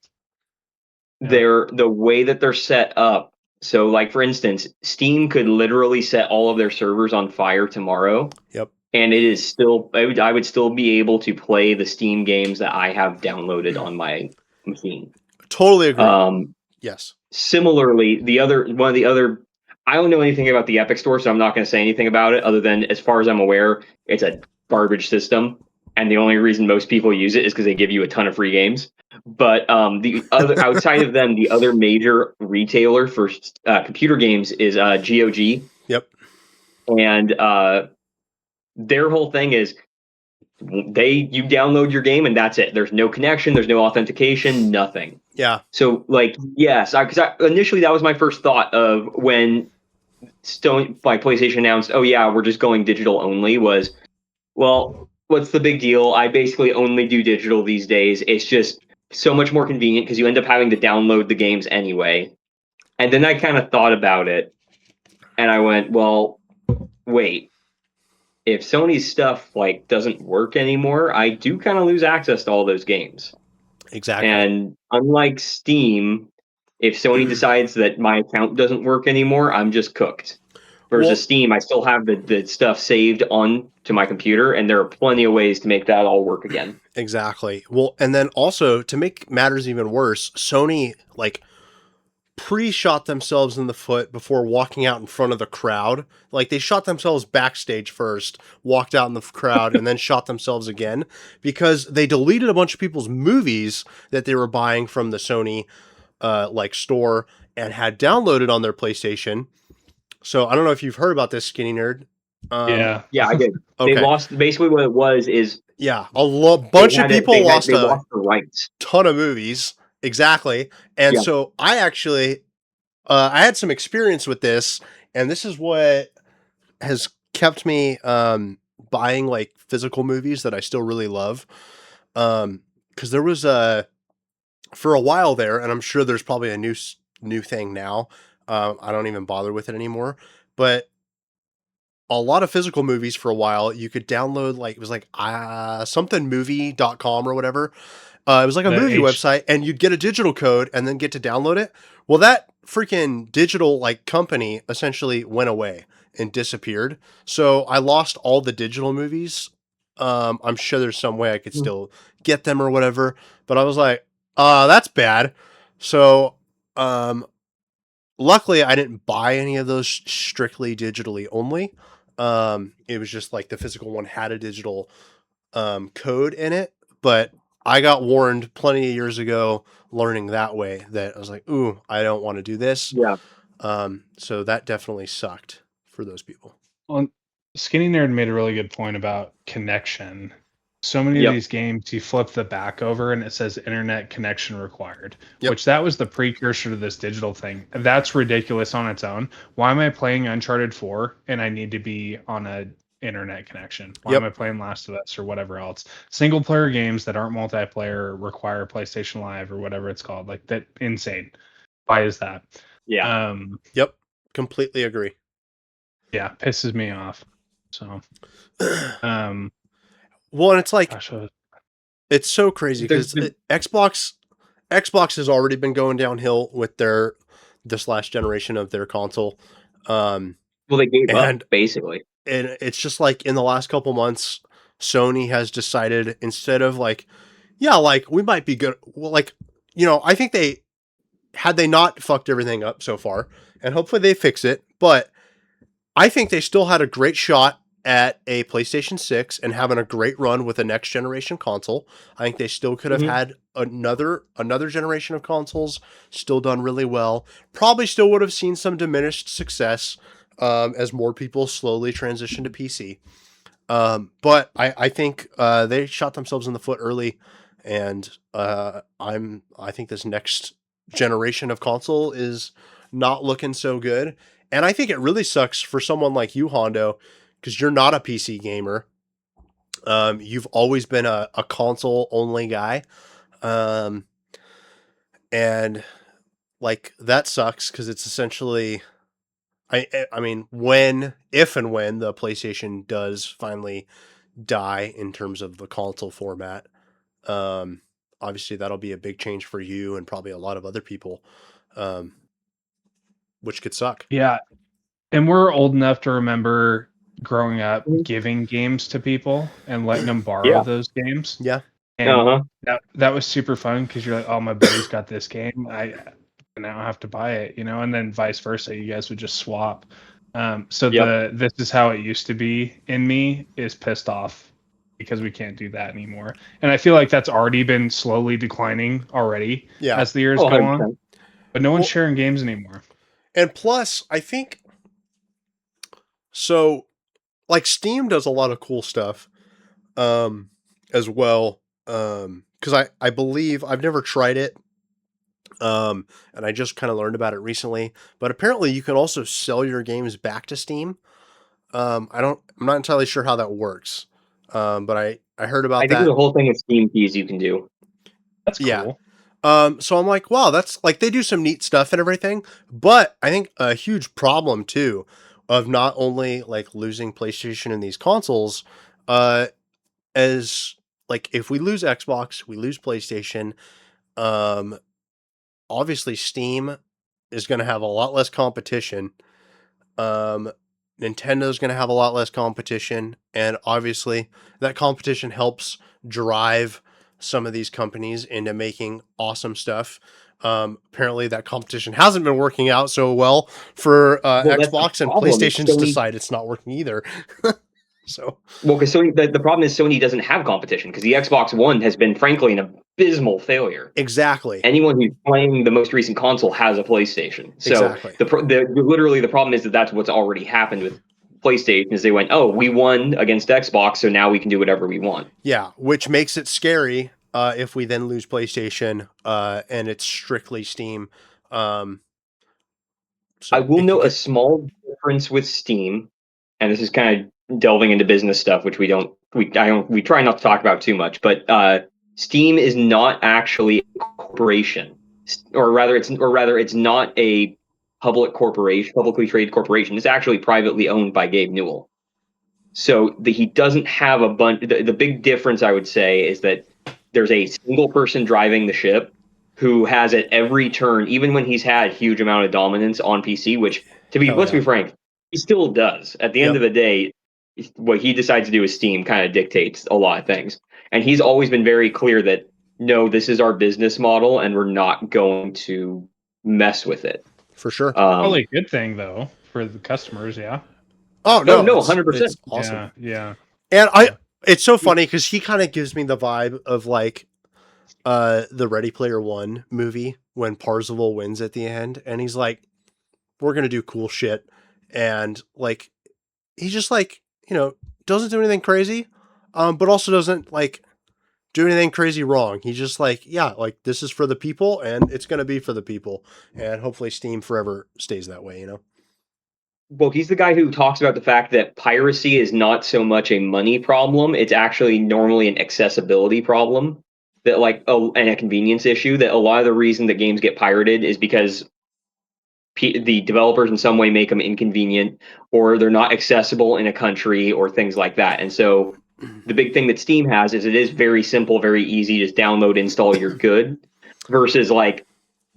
Yeah. they're the way that they're set up. So, like for instance, Steam could literally set all of their servers on fire tomorrow, Yep. and it is still I would still be able to play the Steam games that I have downloaded on my machine. Totally agree. Yes. Similarly, one of the other I don't know anything about the Epic Store, so I'm not going to say anything about it other than as far as I'm aware, it's a garbage system, and the only reason most people use it is because they give you a ton of free games. But the other outside of them, the other major retailer for computer games is GOG, Yep. and their whole thing is you download your game and that's it. There's no connection, there's no authentication, nothing. Yeah. So like yes, because initially that was my first thought of when PlayStation announced, oh yeah, we're just going digital only. Was well, what's the big deal? I basically only do digital these days. It's just so much more convenient because you end up having to download the games anyway. And then I kind of thought about it, and I went, well, wait. If Sony's stuff like doesn't work anymore, I do kind of lose access to all those games. Exactly. And unlike Steam, if Sony decides that my account doesn't work anymore, I'm just cooked. Versus Well, Steam, I still have the stuff saved on to my computer, and there are plenty of ways to make that all work again. exactly. Well, and then also to make matters even worse, Sony like pre-shot themselves in the foot before walking out in front of the crowd. Like they shot themselves backstage first, walked out in the crowd, and then shot themselves again because they deleted a bunch of people's movies that they were buying from the Sony like store and had downloaded on their PlayStation. So I don't know if you've heard about this, Skinny Nerd. Yeah. Yeah, I did. They Okay. lost. Basically, what it was is Yeah, bunch of people lost they a lost the rights. ton of movies. Exactly. And Yeah. so I actually I had some experience with this, and this is what has kept me buying like physical movies that I still really love. Because there was for a while there, and I'm sure there's probably a new thing now. I don't even bother with it anymore. But a lot of physical movies for a while, you could download like it was like somethingmovie.com or whatever. It was like a movie website, and you'd get a digital code and then get to download it. Well, that freaking digital like company essentially went away and disappeared. So I lost all the digital movies. I'm sure there's some way I could still get them or whatever, but I was like, that's bad. So, luckily I didn't buy any of those strictly digitally only. It was just like the physical one had a digital code in it, but I got warned plenty of years ago learning that way that I was like, ooh, I don't want to do this. Yeah. So that definitely sucked for those people. Well, Skinny Nerd made a really good point about connection. So many of these games, you flip the back over and it says internet connection required, which that was the precursor to this digital thing. That's ridiculous on its own. Why am I playing Uncharted 4 and I need to be on a internet connection? Why am I playing Last of Us or whatever else? Single player games that aren't multiplayer require PlayStation Live or whatever it's called. Like that insane. Why is that? Yeah. Completely agree. Yeah, pisses me off. So well, and it's like gosh, it's so crazy because Xbox Xbox has already been going downhill with this last generation of their console. Um, Well, they gave up and basically. and it's just like in the last couple months, Sony has decided instead of like, yeah, like we might be good. Well, like, I think they not fucked everything up so far, and hopefully they fix it. But I think they still had a great shot at a PlayStation 6 and having a great run with a next generation console. I think they still could have Mhm. had another generation of consoles still done really well. Probably still would have seen some diminished success as more people slowly transition to PC. But I think they shot themselves in the foot early, and I think this next generation of console is not looking so good. And I think it really sucks for someone like you, Hondo, because you're not a PC gamer. You've always been a console only guy. Um, and like that sucks because it's essentially I mean when if and when the PlayStation does finally die in terms of the console format, um, obviously that'll be a big change for you and probably a lot of other people, um, which could suck. Yeah, and we're old enough to remember growing up Mhm. giving games to people and letting them borrow Yeah. those games. Yeah, And Uh-huh. that was super fun because you're like, oh, my buddy's got this game. I now have to buy it, and then vice versa. You guys would just swap. So Yep. this is how it used to be in me is pissed off because we can't do that anymore. And I feel like that's already been slowly declining already yeah. as the years Oh, go on. 100%. But no one's Well, sharing games anymore. and plus, I think so. Like Steam does a lot of cool stuff, as well. Because I believe I've never tried it, and I just kind of learned about it recently. But apparently, you can also sell your games back to Steam. I'm not entirely sure how that works, but I heard I about think there's that. a whole thing of Steam keys you can do. That's Yeah. cool. So I'm like, wow, that's like they do some neat stuff and everything. But I think a huge problem too of not only like losing PlayStation in these consoles, uh, as like if we lose Xbox, we lose PlayStation. Um, Obviously Steam is going to have a lot less competition. Um, Nintendo's going to have a lot less competition, and obviously that competition helps drive some of these companies into making awesome stuff. Apparently, that competition hasn't been working out so well for Well, that's the Xbox, and problem. PlayStation's Sony decided it's not working either. So Well, because the problem is Sony doesn't have competition because the Xbox One has been, frankly, an abysmal failure. exactly, Anyone who's playing the most recent console has a PlayStation. So exactly, literally the problem is that that's what's already happened with PlayStation is they went, oh, we won against Xbox, so now we can do whatever we want. yeah, which makes it scary if we then lose PlayStation and it's strictly Steam. Um, I so will it could note a get small difference with Steam, and this is kind of delving into business stuff, which we try not to talk about too much. But Steam is not actually a corporation, or rather, it's not a publicly traded corporation. It's actually privately owned by Gabe Newell. So he doesn't have a bunch. The big difference, I would say, is that there's a single person driving the ship who has at every turn, even when he's had huge amount of dominance on PC, which hell let's yeah, be frank, he still does. At the end yep, of the day, what he decides to do with Steam kind of dictates a lot of things. And he's always been very clear that no, this is our business model, and we're not going to mess with it. for sure. Probably Um, a good thing though for the customers. Yeah. Oh oh no, no, it's 100%. awesome. Yeah. Yeah. And Yeah. it's so funny because he kind of gives me the vibe of like the Ready Player One movie when Parzival wins at the end, and he's like, "We're gonna do cool shit," and like he just like doesn't do anything crazy, but also doesn't like do anything crazy wrong. He's just like, yeah, like this is for the people, and it's gonna be for the people, and hopefully Steam forever stays that way. Well, he's the guy who talks about the fact that piracy is not so much a money problem; it's actually normally an accessibility problem. That and a convenience issue. That a lot of the reason that games get pirated is because the developers in some way make them inconvenient, or they're not accessible in a country, or things like that. And so, the big thing that Steam has is it is very simple, very easy. Just download, install, you're good. versus like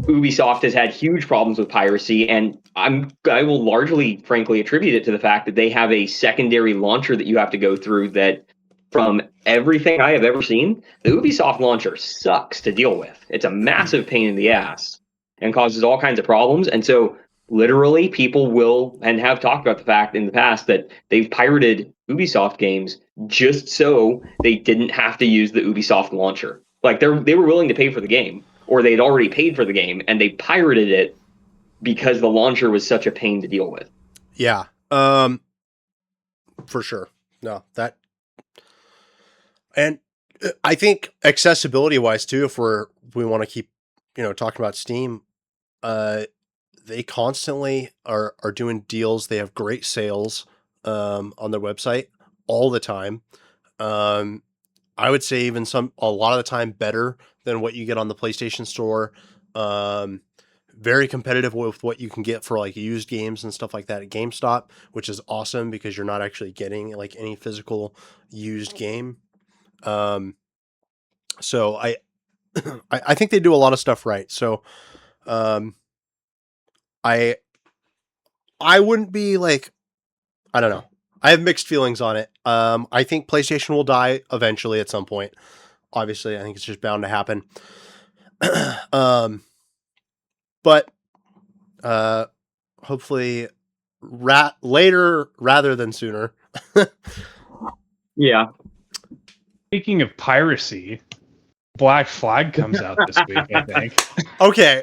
Ubisoft has had huge problems with piracy, and I will largely, frankly, attribute it to the fact that they have a secondary launcher that you have to go through. That, from everything I have ever seen, the Ubisoft launcher sucks to deal with. It's a massive pain in the ass and causes all kinds of problems. And so, literally, people will and have talked about the fact in the past that they've pirated Ubisoft games just so they didn't have to use the Ubisoft launcher. Like they were willing to pay for the game, or they'd already paid for the game and they pirated it because the launcher was such a pain to deal with. Yeah. For sure. No, that, and I think accessibility wise too, if we want to keep, talking about Steam, they constantly are doing deals. They have great sales on their website all the time. I would say even a lot of the time better than what you get on the PlayStation Store. Very competitive with what you can get for like used games and stuff like that at GameStop, which is awesome because you're not actually getting like any physical used game. So I think they do a lot of stuff right. So, I wouldn't be like, I don't know. I have mixed feelings on it. I think PlayStation will die eventually at some point. Obviously, I think it's just bound to happen. But hopefully later rather than sooner. Yeah. Speaking of piracy, Black Flag comes out this week, I think. Okay.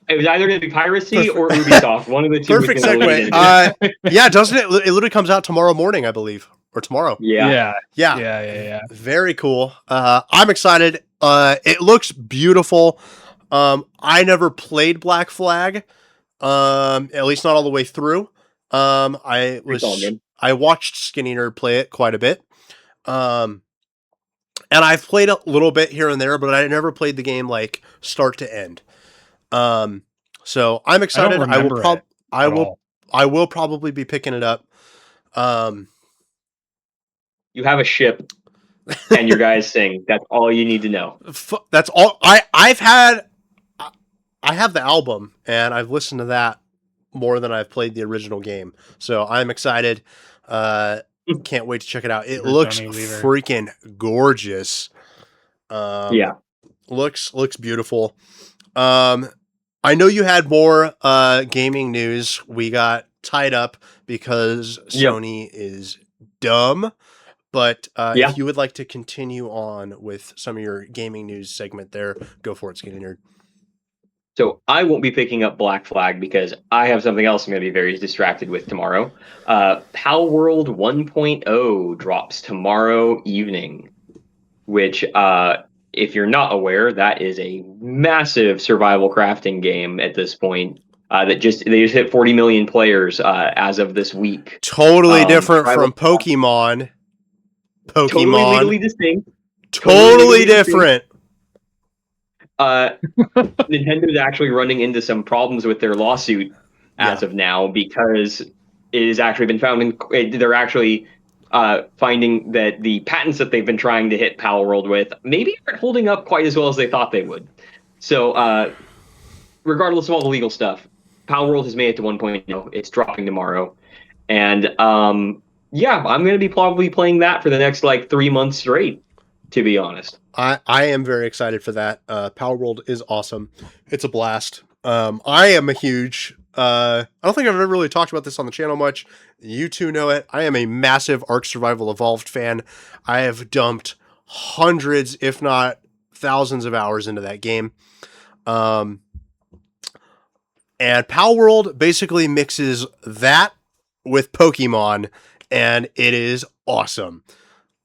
It was either going to be piracy or Ubisoft. One of the two. Perfect was gonna lead segue. into it. Yeah, doesn't it? It literally comes out tomorrow morning, I believe, or tomorrow. Yeah. Yeah. Very cool. I'm excited. It looks beautiful. I never played Black Flag. At least not all the way through. I watched Skinny Nerd play it quite a bit. And I've played a little bit here and there, but I never played the game like start to end. So I'm excited. I will probably be picking it up. You have a ship and your guys sing. That's all you need to know. That's all I have the album and I've listened to that more than I've played the original game. So I'm excited. Can't wait to check it out. It looks freaking gorgeous. Yeah. Looks beautiful. I know you had more gaming news. We got tied up because Sony is dumb. But if you would like to continue on with some of your gaming news segment there, go for it, Skinny Nerd. So I won't be picking up Black Flag because I have something else I'm going to be very distracted with tomorrow. Pal World 1.0 drops tomorrow evening, which, if you're not aware, that is a massive survival crafting game at this point. They just hit 40 million players as of this week. Totally different from Pokemon. Totally legally distinct. Totally different. Nintendo's actually running into some problems with their lawsuit as of now because it has actually been found they're actually finding that the patents that they've been trying to hit Pal World with maybe aren't holding up quite as well as they thought they would. So regardless of all the legal stuff, Pal World has made it to 1.0. It's dropping tomorrow. And I'm going to be probably playing that for the next 3 months straight, to be honest. I am very excited for that. Power World is awesome. It's a blast. I am a huge... I don't think I've ever really talked about this on the channel much. You two know it. I am a massive Ark Survival Evolved fan. I have dumped hundreds, if not thousands of hours into that game. And Power World basically mixes that with Pokemon, and it is awesome.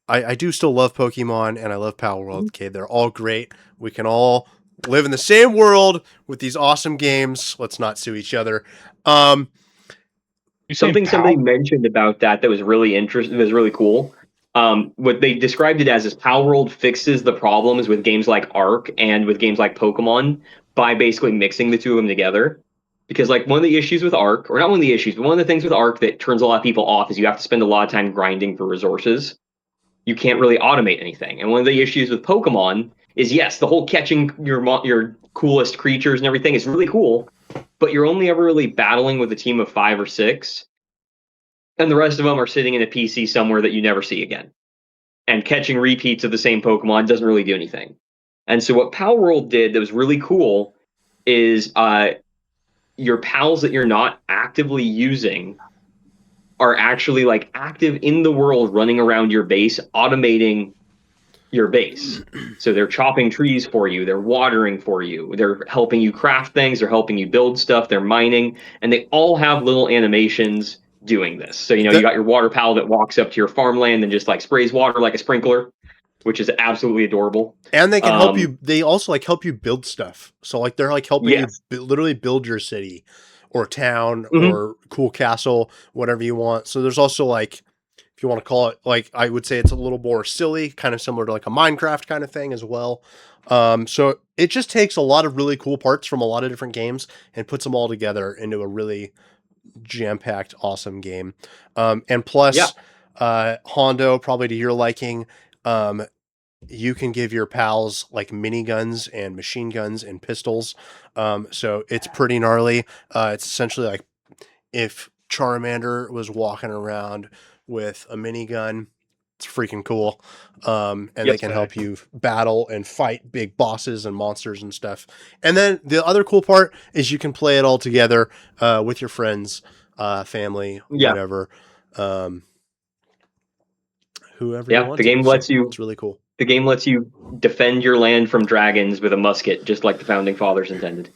I do still love Pokemon, and I love Power World. Okay, they're all great. We can all live in the same world with these awesome games. Let's not sue each other. Something somebody mentioned about that was really interesting. Was really cool. What they described it as is Power World fixes the problems with games like Ark and with games like Pokemon by basically mixing the two of them together. Because one of the issues with Ark, or not one of the issues, but one of the things with Ark that turns a lot of people off is you have to spend a lot of time grinding for resources. You can't really automate anything. And one of the issues with Pokemon is yes, the whole catching your coolest creatures and everything is really cool, but you're only ever really battling with a team of 5 or 6, and the rest of them are sitting in a PC somewhere that you never see again. And catching repeats of the same Pokemon doesn't really do anything. And so what Pal World did that was really cool is your pals that you're not actively using are actually like active in the world, running around your base, automating your base. So they're chopping trees for you, they're watering for you, they're helping you craft things, they're helping you build stuff, they're mining, and they all have little animations doing this. So you That got your water pal that walks up to your farmland and just like sprays water like a sprinkler, which is absolutely adorable. and they can help you. They also like help you build stuff. So like they're like helping you Yes. literally build your city or town Mhm. or cool castle, whatever you want. So there's also like, if you want to call it, like I would say it's a little more silly, kind of similar to like a Minecraft kind of thing as well. So it just takes a lot of really cool parts from a lot of different games and puts them all together into a really jam-packed, awesome game. And Yeah. plus, Hondo, probably to your liking, you can give your pals like miniguns and machine guns and pistols. So it's pretty gnarly. It's essentially like if Charmander was walking around with a minigun. It's freaking cool. And they Yep. can help you battle and fight big bosses and monsters and stuff. And then the other cool part is you can play it all together with your friends, family, Yeah. whatever, whoever you Yeah. want to. So it's really cool. The game lets you defend your land from dragons with a musket, just like the founding fathers intended.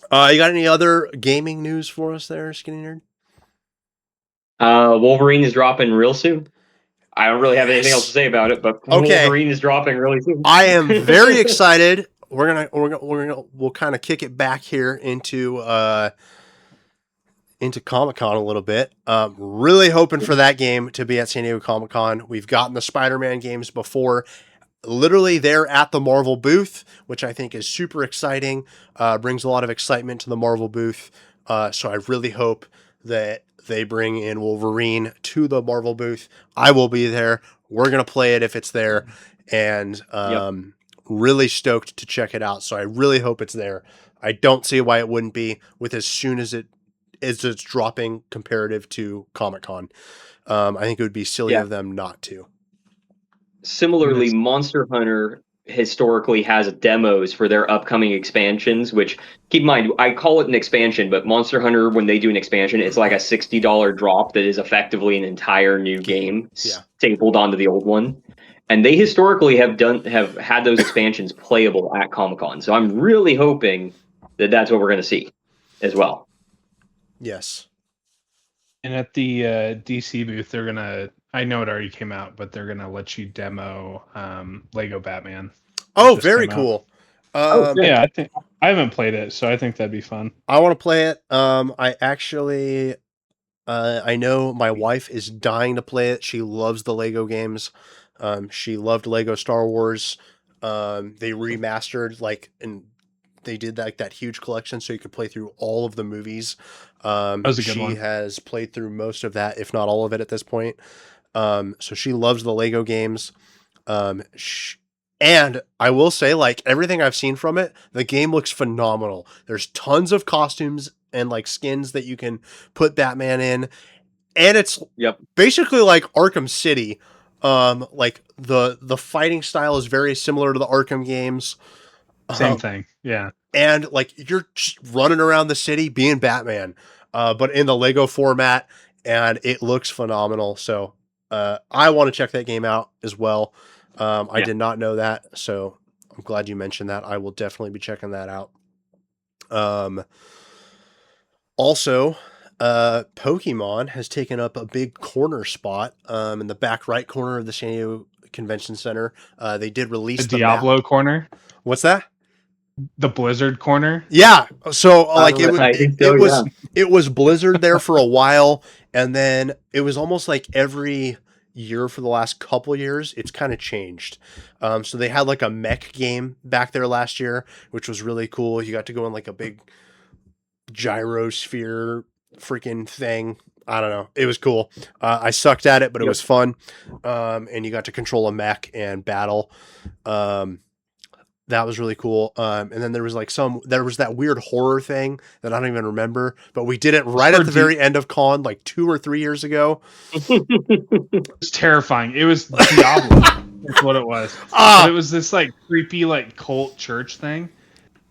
You got any other gaming news for us there, Skinny Nerd? Wolverine is dropping real soon. I don't really have anything else to Yes. say about it, but Okay. Wolverine is dropping really soon. I am very excited. We'll kind of kick it back here into Comic-Con a little bit. Really hoping for that game to be at San Diego Comic-Con. We've gotten the Spider-Man games before. Literally, they're at the Marvel booth, which I think is super exciting. Brings a lot of excitement to the Marvel booth. So I really hope that they bring in Wolverine to the Marvel booth. I will be there. We're gonna play it if it's there, and really stoked to check it out. So I really hope it's there. I don't see why it wouldn't be with as soon as it's dropping comparative to Comic-Con. I think it would be silly of them not to. Similarly, Monster Hunter historically has demos for their upcoming expansions, which, keep in mind, I call it an expansion, but Monster Hunter, when they do an expansion, it's like a $60 drop that is effectively an entire new game stapled onto the old one. And they historically have had those expansions playable at Comic-Con. So I'm really hoping that that's what we're going to see as well. Yes. And at the DC booth, they're gonna. I know it already came out, but they're gonna let you demo Lego Batman. Oh, very cool. Yeah, I think I haven't played it, so I think that'd be fun. I want to play it. I actually, I know my wife is dying to play it. She loves the Lego games. She loved Lego Star Wars. They remastered and they did that huge collection so you could play through all of the movies. That was a good she one. has played through most of that, if not all of it at this point. So she loves the Lego games. And I will say, like, everything I've seen from it, the game looks phenomenal. There's tons of costumes and like skins that you can put Batman in, and it's basically like Arkham City. Like the fighting style is very similar to the Arkham games. Same thing, yeah. And like you're just running around the city being Batman, but in the Lego format, and it looks phenomenal. So I want to check that game out as well. I did not know that, so I'm glad you mentioned that. I will definitely be checking that out. Also, Pokemon has taken up a big corner spot in the back right corner of the San Diego Convention Center. They did release the Diablo map. corner. What's that? The Blizzard corner. Yeah. So like it was Blizzard there for a while, and then it was almost like every year for the last couple years it's kind of changed. So they had like a mech game back there last year, which was really cool. You got to go in like a big gyrosphere freaking thing. I don't know. It was cool. I sucked at it, but it Yep. was fun. And you got to control a mech and battle. That was really cool. And then there was that weird horror thing that I don't even remember, but we did it right at the very end of con, like 2 or 3 years ago. It was terrifying. It was Diablo. That's what it was. But it was this like creepy like cult church thing,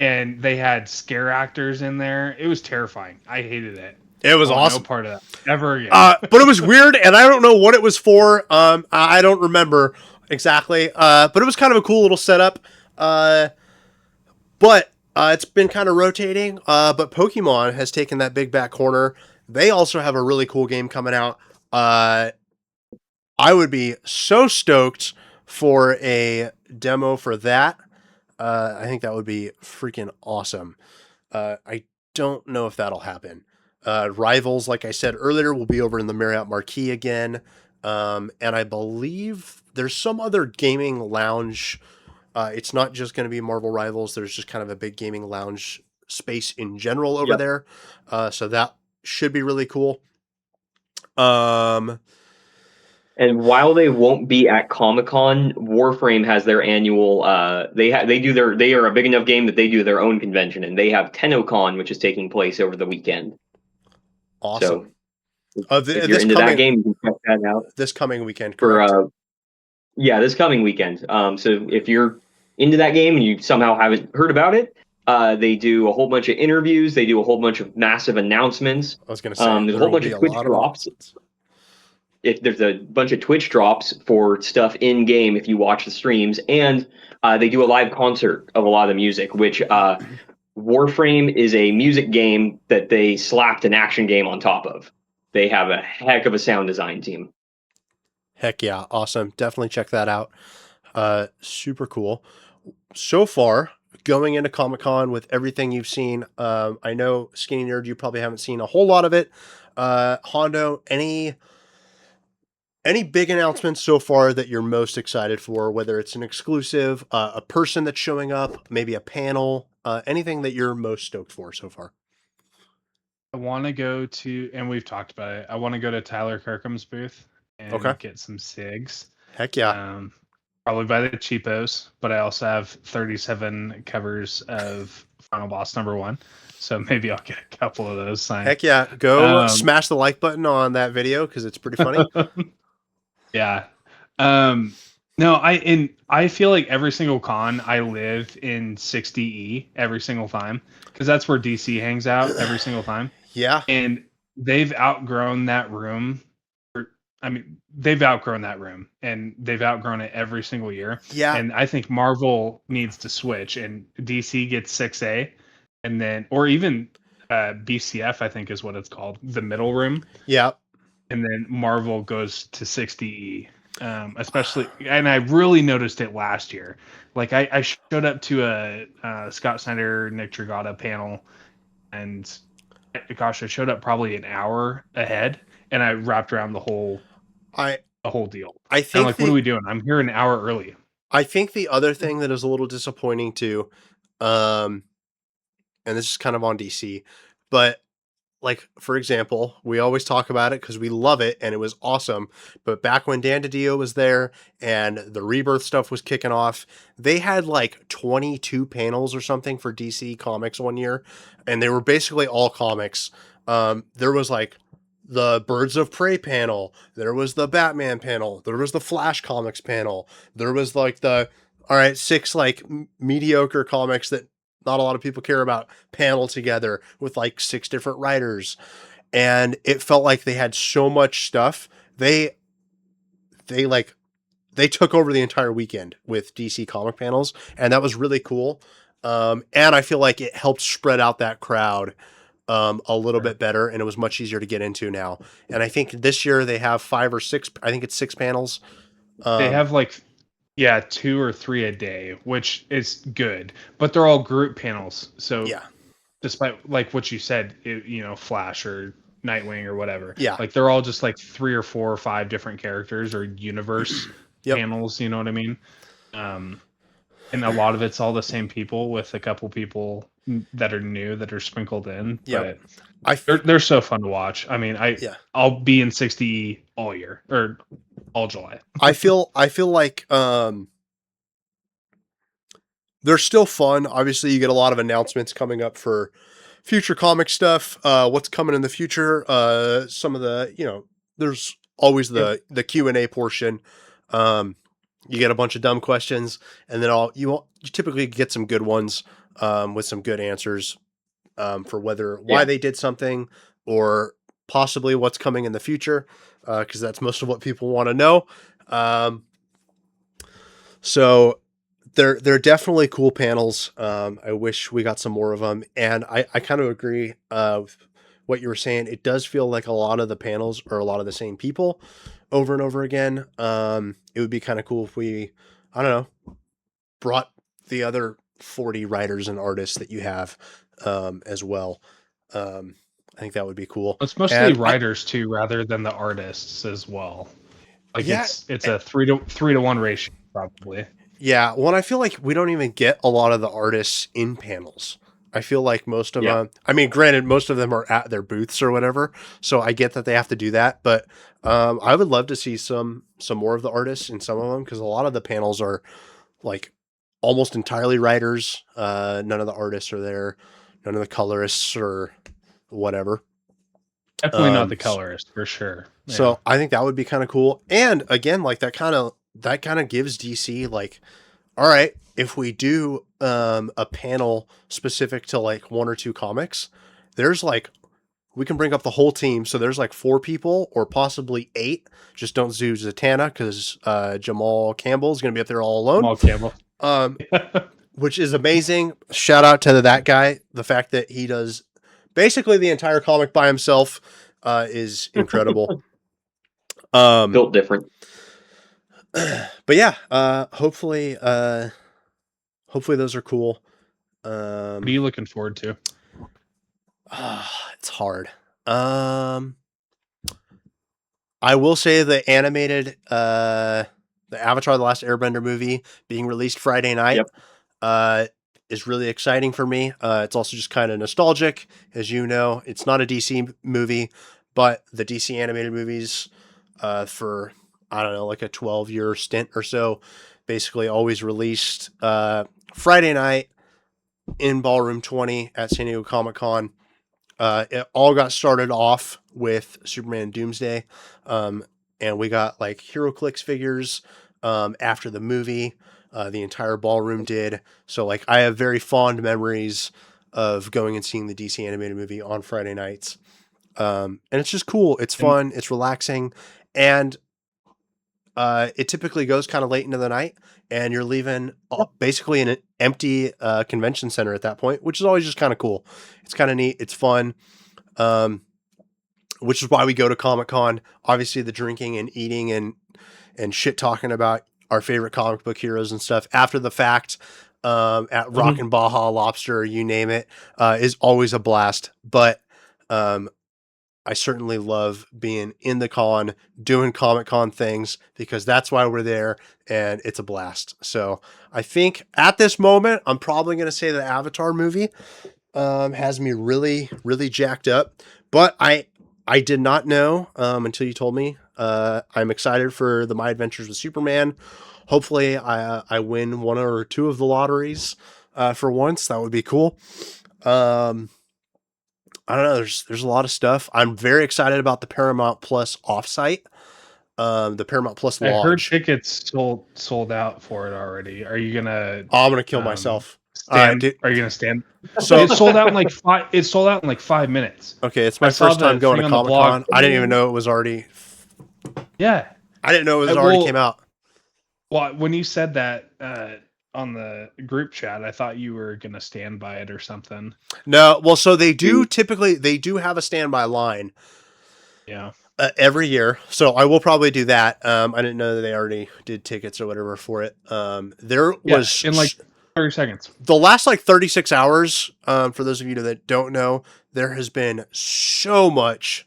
and they had scare actors in there. It was terrifying. I hated it. It was I want awesome. No part of that ever again. But it was weird, and I don't know what it was for. I don't remember exactly. But it was kind of a cool little setup. But it's been kind of rotating. But Pokemon has taken that big back corner. They also have a really cool game coming out. I would be so stoked for a demo for that. I think that would be freaking awesome. I don't know if that'll happen. Rivals, like I said earlier, will be over in the Marriott Marquis again. And I believe there's some other gaming lounge. It's not just going to be Marvel Rivals. There's just kind of a big gaming lounge space in general over there. So that should be really cool. And while they won't be at Comic-Con, Warframe has their annual. They are a big enough game that they do their own convention, and they have TennoCon, which is taking place over the weekend. Awesome. So, if you're into that game, you can check that out. This coming weekend, correct? This coming weekend. So if you're into that game and you somehow haven't heard about it, they do a whole bunch of interviews. They do a whole bunch of massive announcements. I was going to say there's a whole bunch of Twitch drops. If there's a bunch of Twitch drops for stuff in game if you watch the streams, and they do a live concert of a lot of the music, which Warframe is a music game that they slapped an action game on top of. They have a heck of a sound design team. Heck yeah, awesome. Definitely check that out. Super cool. So far, going into Comic-Con with everything you've seen, I know Skinny Nerd, you probably haven't seen a whole lot of it. Hondo, any big announcements so far that you're most excited for, whether it's an exclusive, a person that's showing up, maybe a panel, anything that you're most stoked for so far? I want to go to, and we've talked about it, I want to go to Tyler Kirkham's booth and get some SIGs. Heck yeah. Probably by the cheapos, but I also have 37 covers of Final Boss #1. So maybe I'll get a couple of those signed. Heck yeah. Go smash the like button on that video because it's pretty funny. Yeah. No, I feel like every single con I live in 60E every single time because that's where DC hangs out every single time. Yeah. And they've outgrown that room. They've outgrown that room and they've outgrown it every single year. Yeah. And I think Marvel needs to switch and DC gets 6A and then, or even BCF, I think is what it's called, the middle room. Yeah. And then Marvel goes to 60E. Especially, and I really noticed it last year. Like I showed up to a Scott Snyder, Nick Dragata panel, and gosh, I showed up probably an hour ahead, and I wrapped around the whole deal. I think what are we doing? I'm here an hour early. I think the other thing that is a little disappointing too, and this is kind of on DC, but like, for example, we always talk about it because we love it and it was awesome. But back when Dan DiDio was there and the Rebirth stuff was kicking off, they had like 22 panels or something for DC Comics one year. And they were basically all comics. There was like the Birds of Prey panel. There was the Batman panel. There was the Flash Comics panel. There was like 6 like mediocre comics that not a lot of people care about panel together with like 6 different writers. And it felt like they had so much stuff. They took over the entire weekend with DC comic panels, and that was really cool. And I feel like it helped spread out that crowd a little bit better, and it was much easier to get into now. And I think this year they have 5 or 6, I think it's 6 panels. They have like 2 or 3 a day, which is good, but they're all group panels. So yeah, despite like what you said, Flash or Nightwing or whatever, yeah, like they're all just like 3 or 4 or 5 different characters or universe panels. You know what I mean? And a lot of it's all the same people with a couple people that are new that are sprinkled in. Yep. But they're so fun to watch. I mean, I'll be in 60 all year or all July. I feel like they're still fun. Obviously, you get a lot of announcements coming up for future comic stuff. What's coming in the future? Some of the there's always the Q&A portion. You get a bunch of dumb questions, and then you typically get some good ones with some good answers for why they did something or possibly what's coming in the future, because that's most of what people want to know. So they're definitely cool panels. I wish we got some more of them, and I kind of agree with what you were saying. It does feel like a lot of the panels are a lot of the same people over and over again. It would be kind of cool if we, I don't know, brought the other 40 writers and artists that you have as well. I think that would be cool. It's mostly writers too, rather than the artists as well. Like it's a 3-to-1 ratio probably. Yeah, well, I feel like we don't even get a lot of the artists in panels. I feel like most of them, I mean, granted, most of them are at their booths or whatever, so I get that they have to do that, but I would love to see some more of the artists in some of them, because a lot of the panels are like almost entirely writers. None of the artists are there, none of the colorists or whatever. Definitely not the colorist for sure. Yeah. So I think that would be kind of cool, and again, like that kind of gives DC like, all right, if we do a panel specific to like 1 or 2 comics, there's like, we can bring up the whole team. So there's like 4 people or possibly 8. Just don't do Zatanna, because Jamal Campbell is going to be up there all alone. Jamal Campbell. Which is amazing. Shout out to that guy. The fact that he does basically the entire comic by himself is incredible. Built different. But yeah, hopefully those are cool. What are you looking forward to? It's hard. I will say the animated, the Avatar: The Last Airbender movie being released Friday night, is really exciting for me. It's also just kind of nostalgic, as you know. It's not a DC movie, but the DC animated movies, for, I don't know, like a 12-year stint or so, basically always released Friday night in Ballroom 20 at San Diego Comic-Con. It all got started off with Superman Doomsday, and we got like HeroClix figures after the movie. The entire ballroom did. So like, I have very fond memories of going and seeing the DC animated movie on Friday nights. And it's just cool. It's fun. It's relaxing. And it typically goes kind of late into the night, and you're leaving basically in an empty convention center at that point, which is always just kind of cool. It's kind of neat. It's fun. Which is why we go to Comic-Con. Obviously the drinking and eating and shit talking about our favorite comic book heroes and stuff after the fact, at Rockin' Baja Lobster, you name it, is always a blast. But I certainly love being in the con, doing Comic-Con things, because that's why we're there, and it's a blast. So I think at this moment, I'm probably going to say the Avatar movie has me really, really jacked up. But I did not know until you told me. I'm excited for the My Adventures with Superman. Hopefully I win 1 or 2 of the lotteries for once. That would be cool. I don't know. There's a lot of stuff. I'm very excited about the Paramount Plus offsite. The Paramount Plus Lodge. I heard tickets sold out for it already. Are you gonna? Oh, I'm gonna kill myself. Are you gonna stand? So it sold out in like 5. It sold out in like 5 minutes. Okay, it's my first time going to Comic-Con. I didn't even know it was already. Yeah, I didn't know it was already came out. Well, when you said that on the group chat, I thought you were gonna stand by it or something. No, well, so they do typically have a standby line. Yeah. Every year, so I will probably do that. I didn't know that they already did tickets or whatever for it. There was in like 30 seconds. The last like 36 hours. For those of you that don't know, there has been so much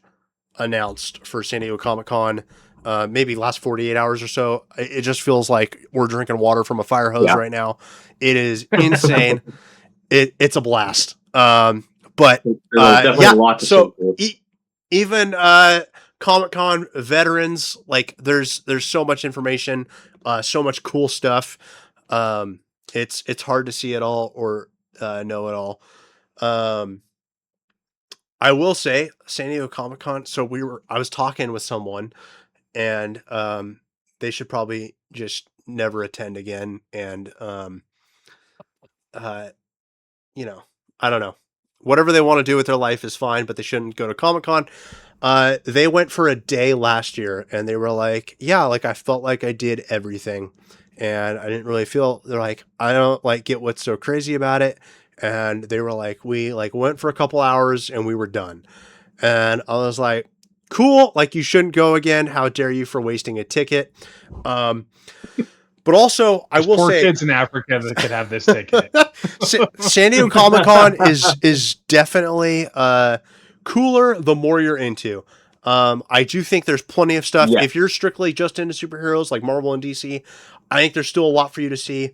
announced for San Diego Comic-Con. Maybe last 48 hours or so. It just feels like we're drinking water from a fire hose right now. It is insane. it's a blast. But There's definitely yeah, a lot to so say. even Comic-Con veterans, like there's so much information, so much cool stuff. Um, it's hard to see it all or know it all. Um, I will say San Diego Comic-Con. So I was talking with someone, and they should probably just never attend again. And uh, you know, I don't know. Whatever they want to do with their life is fine, but they shouldn't go to Comic Con. They went for a day last year, and they were like, "Yeah, like I felt like I did everything, and I didn't really feel." They're like, "I don't like get what's so crazy about it," and they were like, "We like went for a couple hours and we were done," and I was like, "Cool, like you shouldn't go again. How dare you for wasting a ticket?" Um, but also, I There's will poor say, kids in Africa that could have this ticket. San Diego Comic Con is definitely cooler the more you're into. I do think there's plenty of stuff. Yeah. If you're strictly just into superheroes like Marvel and DC, I think there's still a lot for you to see.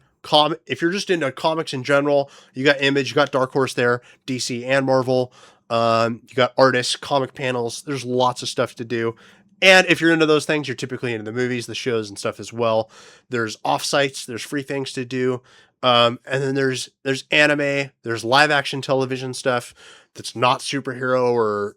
If you're just into comics in general, you got Image, you got Dark Horse there, DC and Marvel. You got artists, comic panels. There's lots of stuff to do. And if you're into those things, you're typically into the movies, the shows, and stuff as well. There's offsites, there's free things to do. And then there's anime, there's live action television stuff that's not superhero or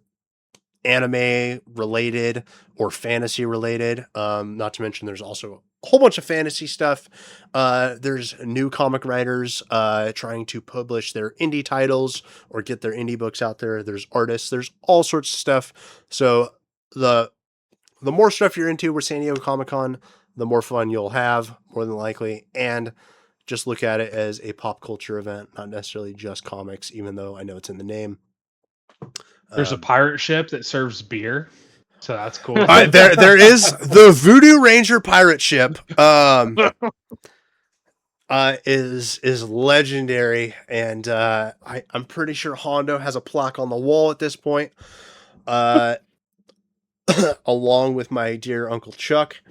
anime related or fantasy related. Not to mention there's also a whole bunch of fantasy stuff. There's new comic writers trying to publish their indie titles or get their indie books out there. There's artists, there's all sorts of stuff. So the more stuff you're into with San Diego Comic Con, the more fun you'll have, more than likely. And just look at it as a pop culture event, not necessarily just comics, even though I know it's in the name. There's a pirate ship that serves beer, so that's cool. There is the Voodoo Ranger pirate ship. Is legendary, and I'm pretty sure Hondo has a plaque on the wall at this point. Along with my dear Uncle Chuck.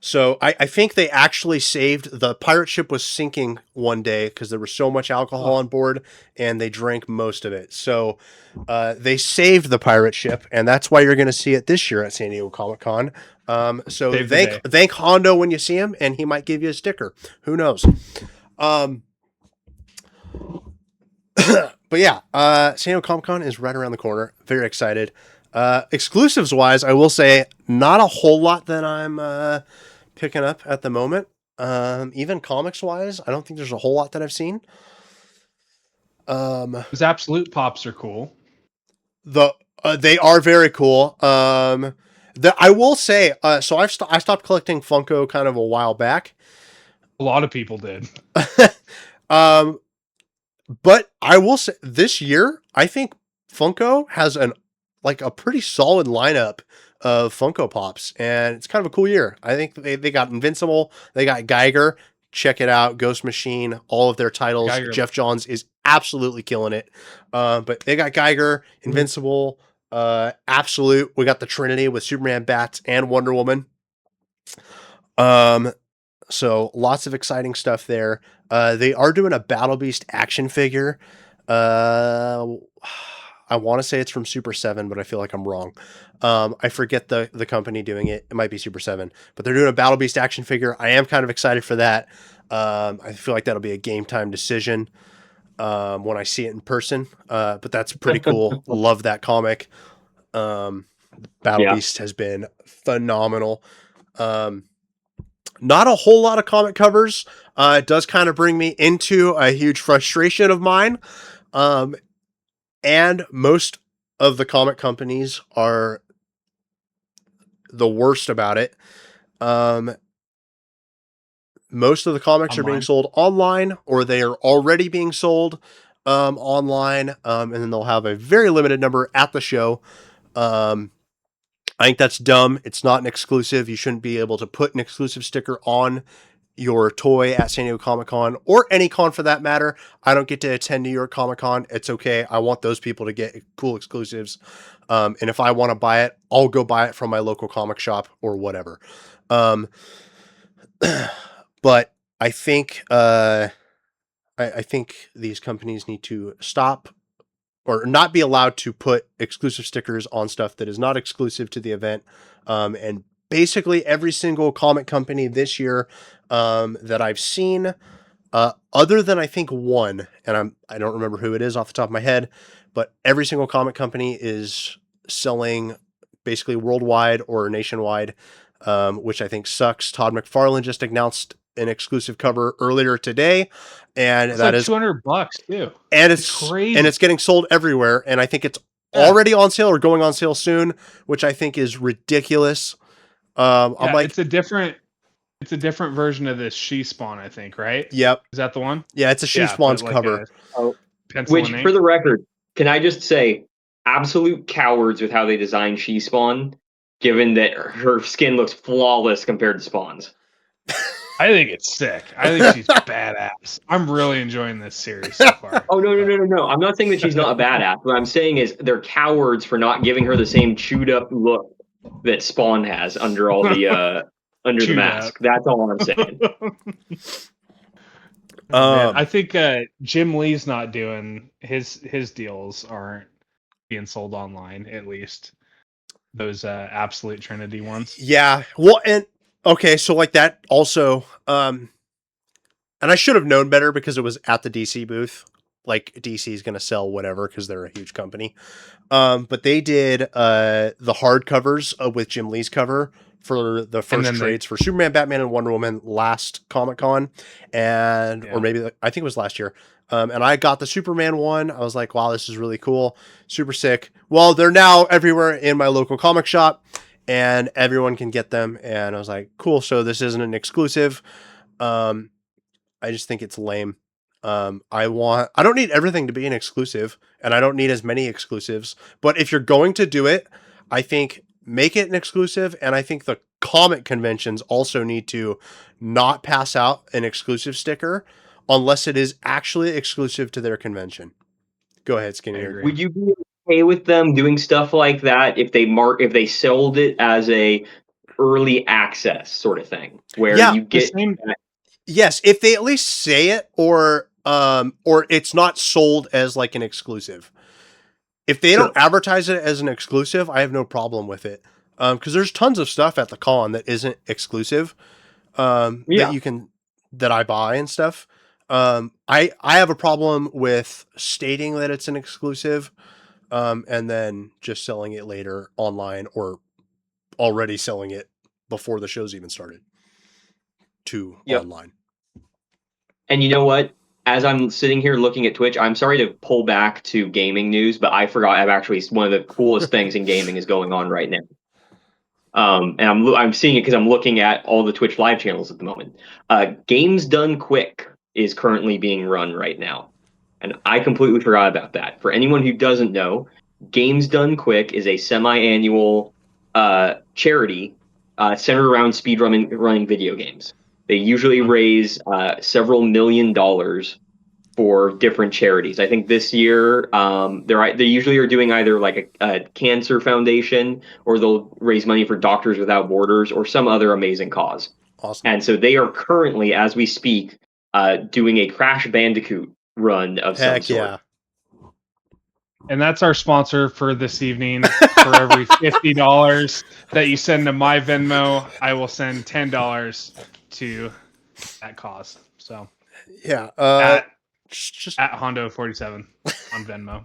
So I think they actually saved the pirate ship was sinking one day because there was so much alcohol on board and they drank most of it. So they saved the pirate ship, and that's why you're going to see it this year at San Diego Comic Con. So Save the day. thank Hondo when you see him, and he might give you a sticker. Who knows? But yeah, San Diego Comic Con is right around the corner. Very excited. Exclusives wise, I will say not a whole lot that I'm picking up at the moment. Even comics wise, I don't think there's a whole lot that I've seen. Those Absolute Pops are cool. They are very cool. I will say, so I stopped collecting Funko kind of a while back. A lot of people did. But I will say this year, I think Funko has a pretty solid lineup of Funko Pops, and it's kind of a cool year. I think they got Invincible, they got Geiger. Check it out, Ghost Machine, all of their titles. Geiger. Jeff Johns is absolutely killing it. But they got Geiger, Invincible, Absolute. We got the Trinity with Superman, Bats, and Wonder Woman. So lots of exciting stuff there. They are doing a Battle Beast action figure. I want to say it's from Super 7, but I feel like I'm wrong. I forget the company doing it. It might be Super 7, but they're doing a Battle Beast action figure. I am kind of excited for that. I feel like that'll be a game time decision when I see it in person. But that's pretty cool. Love that comic. Battle Beast has been phenomenal. Not a whole lot of comic covers. It does kind of bring me into a huge frustration of mine. And most of the comic companies are the worst about it. Most of the comics are being sold online, or they are already being sold online, and then they'll have a very limited number at the show. I think that's dumb. It's not an exclusive. You shouldn't be able to put an exclusive sticker on your toy at San Diego Comic Con, or any con for that matter. I don't get to attend New York Comic Con. It's okay. I want those people to get cool exclusives. And if I want to buy it, I'll go buy it from my local comic shop or whatever. But I think I think these companies need to stop or not be allowed to put exclusive stickers on stuff that is not exclusive to the event. And basically every single comic company this year that I've seen, other than I think one, and I don't remember who it is off the top of my head, but every single comic company is selling basically worldwide or nationwide, which I think sucks. Todd McFarlane just announced an exclusive cover earlier today, and It's that like is $200 too. and It's crazy. and it's getting sold everywhere, and I think it's Yeah. already on sale or going on sale soon, which I think is ridiculous. I'm Yeah, like, it's a different version of this She Spawn, I think, right? yep, Is that the one? yeah, it's a She Yeah, Spawn's but like cover. a Oh, pencil which, and for ink. the record, can I just say, absolute cowards with how they designed She Spawn, given that her skin looks flawless compared to Spawn's. I think it's sick. I think she's badass. I'm really enjoying this series so far. Oh, no. I'm not saying that she's not a badass. What I'm saying is they're cowards for not giving her the same chewed up look that Spawn has under all the under the Chewed mask. That's all I'm saying. Man, I think Jim Lee's not doing his deals aren't being sold online, at least those Absolute Trinity ones. Yeah, well, and okay, so like that also, and I should have known better because it was at the DC booth. Like DC is going to sell whatever because they're a huge company. But they did the hardcovers with Jim Lee's cover for the first trades for Superman, Batman, and Wonder Woman last Comic Con, and or maybe I think it was last year. And I got the Superman one. I was like, wow, this is really cool, super sick. Well, they're now everywhere in my local comic shop, and everyone can get them. And I was like, cool. So this isn't an exclusive. I just think it's lame. I don't need everything to be an exclusive, and I don't need as many exclusives. But if you're going to do it, I think make it an exclusive, and I think the comic conventions also need to not pass out an exclusive sticker unless it is actually exclusive to their convention. Go ahead, Skinny. Would you be okay with them doing stuff like that if they sold it as a early access sort of thing, where you get Yes, if they at least say it, or it's not sold as like an exclusive. If they don't advertise it as an exclusive, I have no problem with it. Because there's tons of stuff at the con that isn't exclusive. That I buy and stuff. I have a problem with stating that it's an exclusive, and then just selling it later online or already selling it before the show's even started to online. And you know what? As I'm sitting here looking at Twitch, I'm sorry to pull back to gaming news, but I forgot one of the coolest things in gaming is going on right now. And I'm seeing it because I'm looking at all the Twitch live channels at the moment. Games Done Quick is currently being run right now, and I completely forgot about that. For anyone who doesn't know, Games Done Quick is a semi-annual charity centered around running video games. They usually raise several $1 million for different charities. I think this year they usually are doing either like a cancer foundation, or they'll raise money for Doctors Without Borders or some other amazing cause. Awesome. And so they are currently, as we speak, doing a Crash Bandicoot run of some sort. Yeah. And that's our sponsor for this evening. For every $50 that you send to my Venmo, I will send $10 to that cause. So yeah, at Hondo 47 on Venmo.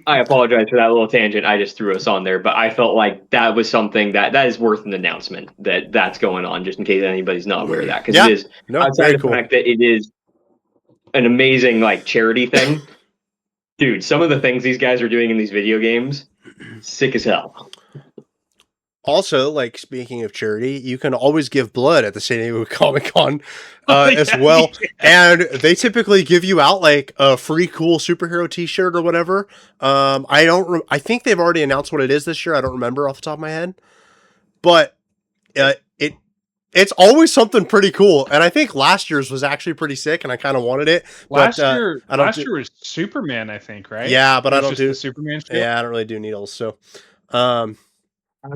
I apologize for that little tangent I just threw us on there, but I felt like that was something that is worth an announcement that's going on, just in case anybody's not aware of that, because it is outside of the fact that it is an amazing like charity thing. Dude, some of the things these guys are doing in these video games, sick as hell. Also, like, speaking of charity, you can always give blood at the San Diego Comic-Con as well. And they typically give you out like a free cool superhero t-shirt or whatever. I think they've already announced what it is this year. I don't remember off the top of my head. But it's always something pretty cool. And I think last year's was actually pretty sick, and I kind of wanted it. Last year was Superman, I think, right? Yeah, but I don't do the Superman shield? Yeah, I don't really do needles. So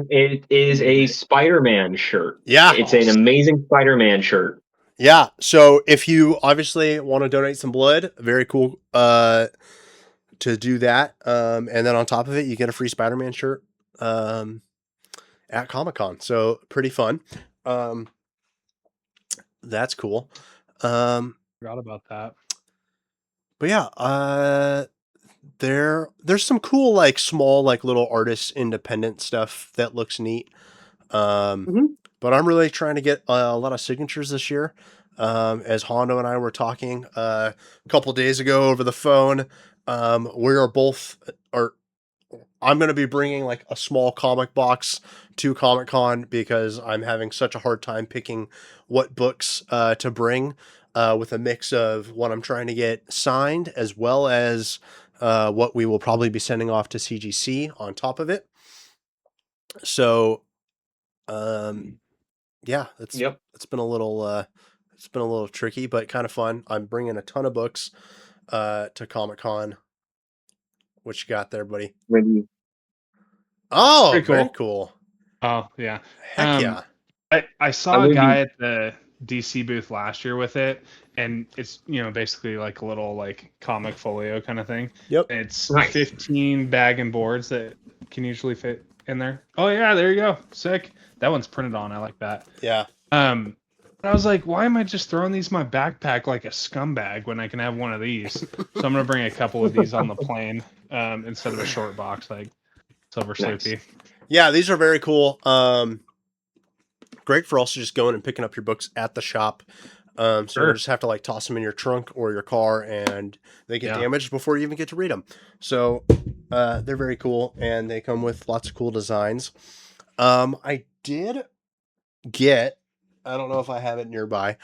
it is a Spider-Man shirt. Yeah. It's an amazing Spider-Man shirt. Yeah. So if you obviously want to donate some blood, very cool to do that. And then on top of it, you get a free Spider-Man shirt at Comic-Con. So pretty fun. Um, that's cool. Forgot about that. But yeah, there's some cool like small like little artist independent stuff that looks neat. Um, Mhm. but I'm really trying to get a lot of signatures this year. As Hondo and I were talking a couple days ago over the phone, we are both are. I'm going to be bringing like a small comic box to Comic Con because I'm having such a hard time picking what books to bring, with a mix of what I'm trying to get signed as well as what we will probably be sending off to CGC on top of it. So, yeah, Yep. it's been a little it's been a little tricky, but kind of fun. I'm bringing a ton of books to Comic Con. What you got there, buddy? When Oh, Pretty very cool. cool. Oh yeah. Heck Um, yeah. I I'm saw a gonna guy be at the DC booth last year with it, and it's basically like a little like comic folio kind of thing. Yep. It's nice. 15 bag and boards that can usually fit in there. Oh yeah, there you go. Sick. That one's printed on. I like that. Yeah. I was like, why am I just throwing these in my backpack like a scumbag when I can have one of these? So I'm gonna bring a couple of these on the plane, instead of a short box like Silver Nice. Slurpee. Yeah, these are very cool. Great for also just going and picking up your books at the shop. So you don't Sure. just have to like toss them in your trunk or your car and they get Yeah. damaged before you even get to read them. So they're very cool and they come with lots of cool designs. I did get, I don't know if I have it nearby,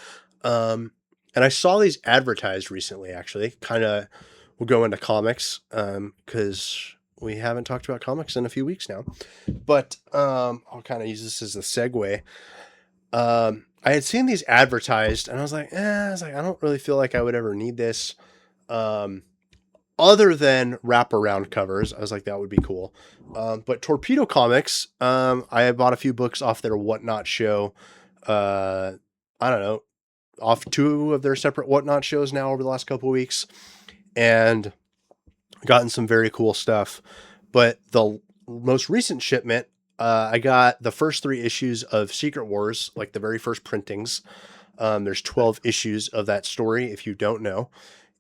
and I saw these advertised recently actually. Kind of, we'll go into comics because we haven't talked about comics in a few weeks now. But I'll kind of use this as a segue. I had seen these advertised, and I was like, I don't really feel like I would ever need this. Um, Other than wraparound covers, I was like, that would be cool. But Torpedo Comics, I had bought a few books off their Whatnot show. I don't know, off two of their separate Whatnot shows now over the last couple of weeks, and gotten some very cool stuff. But the most recent shipment, I got the first three issues of Secret Wars, like the very first printings. There's 12 issues of that story, if you don't know,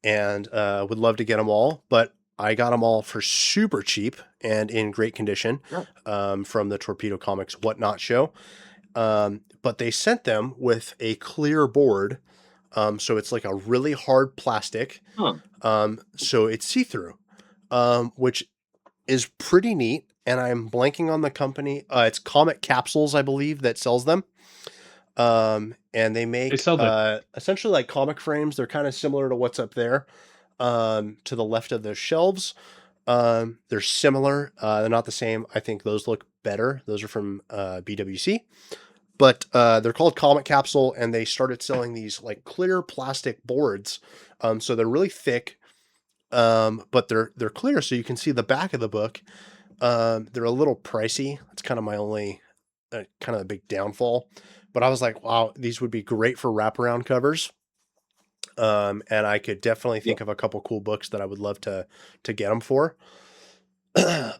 and would love to get them all. But I got them all for super cheap and in great condition Yeah. from the Torpedo Comics Whatnot show. But they sent them with a clear board. So it's like a really hard plastic. Huh. So it's see through, which is pretty neat. And I'm blanking on the company. It's Comic Capsules, I believe, that sells them. And they They make sell the essentially like comic frames. They're kind of similar to what's up there to the left of those shelves. They're similar. They're not the same. I think those look better. Those are from BWC. But they're called Comic Capsule, and they started selling these like clear plastic boards. So they're really thick, but they're clear, so you can see the back of the book. They're a little pricey. That's kind of my only kind of a big downfall. But I was like, wow, these would be great for wraparound covers. And I could definitely think of a couple cool books that I would love to get them for.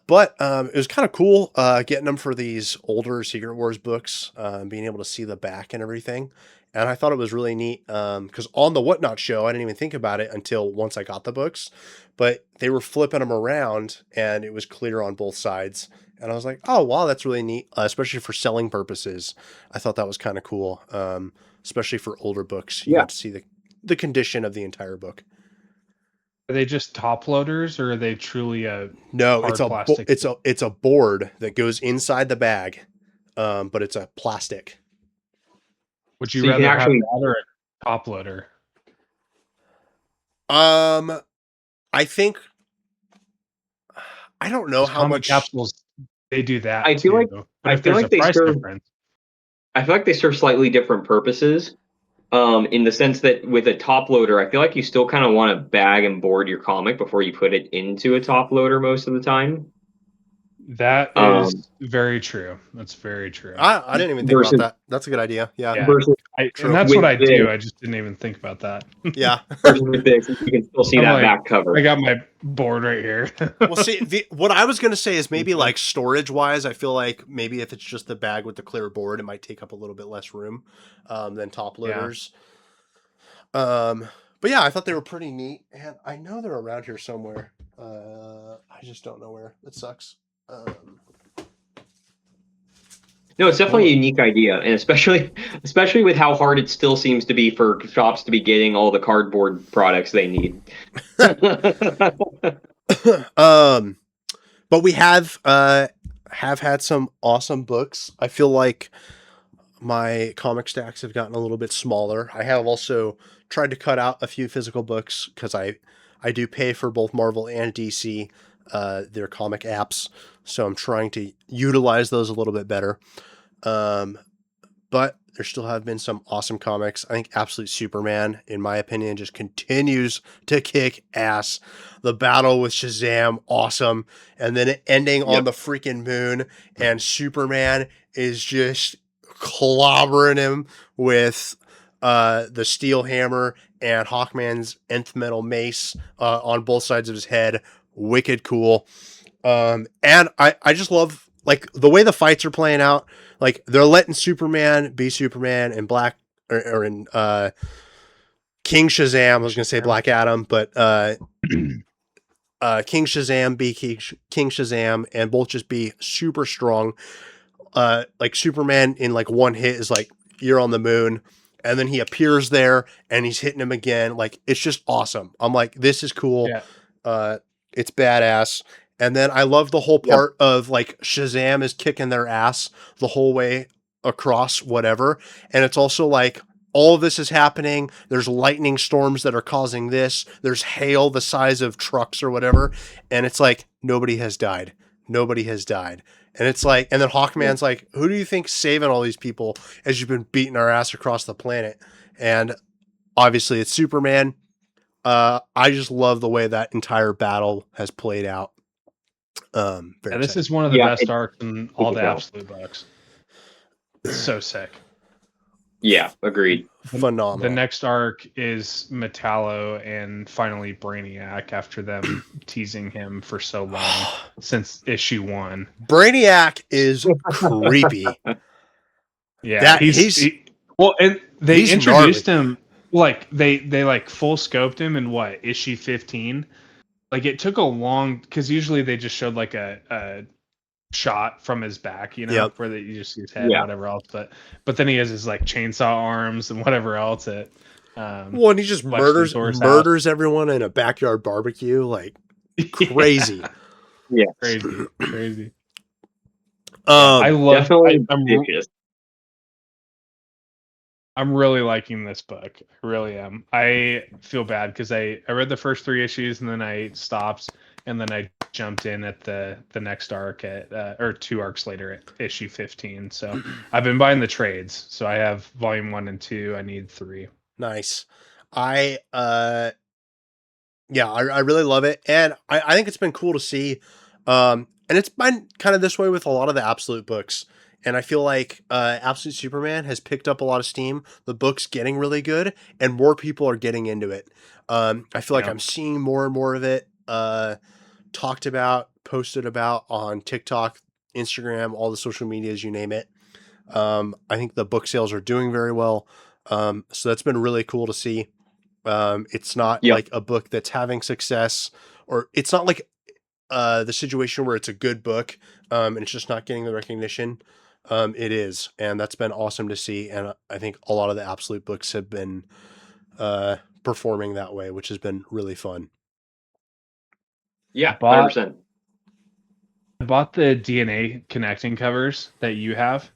But it was kind of cool getting them for these older Secret Wars books, being able to see the back and everything. And I thought it was really neat because on the Whatnot show, I didn't even think about it until once I got the books. But they were flipping them around and it was clear on both sides. And I was like, oh, wow, that's really neat, especially for selling purposes. I thought that was kind of cool, especially for older books. You Yeah. got to see the condition of the entire book. Are they just top loaders, or are they truly a No, hard plastic? it's a board that goes inside the bag, but it's a plastic. Would you So you can rather have actually that or a top loader? Um, I think I don't know Because how comic much. capsules, they do that I feel too. like But I if feel there's a like they price serve difference, I feel like they serve slightly different purposes. In the sense that with a top loader, I feel like you still kind of want to bag and board your comic before you put it into a top loader most of the time. That is very true. That's very true. I didn't even think about Versus- that. That's a good idea. Yeah. Yeah. Versus, And True. that's With what I this- do. I just didn't even think about that. Yeah. versus with this, you can still see I'm that like, back cover. I got my board right here. Well, see, what I was gonna say is maybe like storage wise, I feel like maybe if it's just the bag with the clear board, it might take up a little bit less room than top loaders. But yeah, I thought they were pretty neat, and I know they're around here somewhere. I just don't know where. It sucks. No, it's definitely a unique idea, and especially with how hard it still seems to be for shops to be getting all the cardboard products they need. But we have had some awesome books. I feel like my comic stacks have gotten a little bit smaller. I have also tried to cut out a few physical books because I do pay for both Marvel and DC, their comic apps, so I'm trying to utilize those a little bit better. But there still have been some awesome comics. I think Absolute Superman, in my opinion, just continues to kick ass. The battle with Shazam, awesome. And then it ending on the freaking moon, and Superman is just clobbering him with the steel hammer and Hawkman's nth metal mace on both sides of his head. Wicked cool. And I just love like the way the fights are playing out. Like they're letting Superman be Superman and Black or in King Shazam. I was gonna say Black Adam, but King Shazam be King Shazam, and both just be super strong. Like Superman in like one hit is like you're on the moon, and then he appears there and he's hitting him again. Like it's just awesome. I'm like, this is cool. Yeah. It's badass. And then I love the whole part of like Shazam is kicking their ass the whole way across whatever. And it's also like all of this is happening. There's lightning storms that are causing this. There's hail the size of trucks or whatever. And it's like, nobody has died. Nobody has died. And it's like, and then Hawkman's like, who do you think's saving all these people as you've been beating our ass across the planet? And obviously it's Superman. I just love the way that entire battle has played out. This is one of the best arcs in all the Absolute books. It's so sick. Yeah, agreed. Phenomenal. The next arc is Metallo and finally Brainiac after them teasing him for so long since issue 1. Brainiac is creepy. Yeah, well, and they introduced him like they like full scoped him in what issue 15. Like it took a long because usually they just showed like a shot from his back, you know, where you just see his head and whatever else. But then he has his like chainsaw arms and whatever else. Well, and he just murders everyone in a backyard barbecue, like crazy. Crazy. I love. Definitely I'm really liking this book. I really am. I feel bad because I read the first 3 issues and then I stopped and then I jumped in at the next arc at or 2 arcs later at issue 15. So I've been buying the trades. So I have volume 1 and 2. I need 3. Nice. I really love it, and I think it's been cool to see. And it's been kind of this way with a lot of the Absolute books. And I feel like Absolute Superman has picked up a lot of steam. The book's getting really good, and more people are getting into it. I feel like I'm seeing more and more of it talked about, posted about on TikTok, Instagram, all the social medias, you name it. I think the book sales are doing very well. So that's been really cool to see. It's not like a book that's having success, or it's not like the situation where it's a good book and it's just not getting the recognition. It is, and that's been awesome to see. And I think a lot of the Absolute books have been performing that way, which has been really fun. Yeah, 100%. I bought the DNA connecting covers that you have.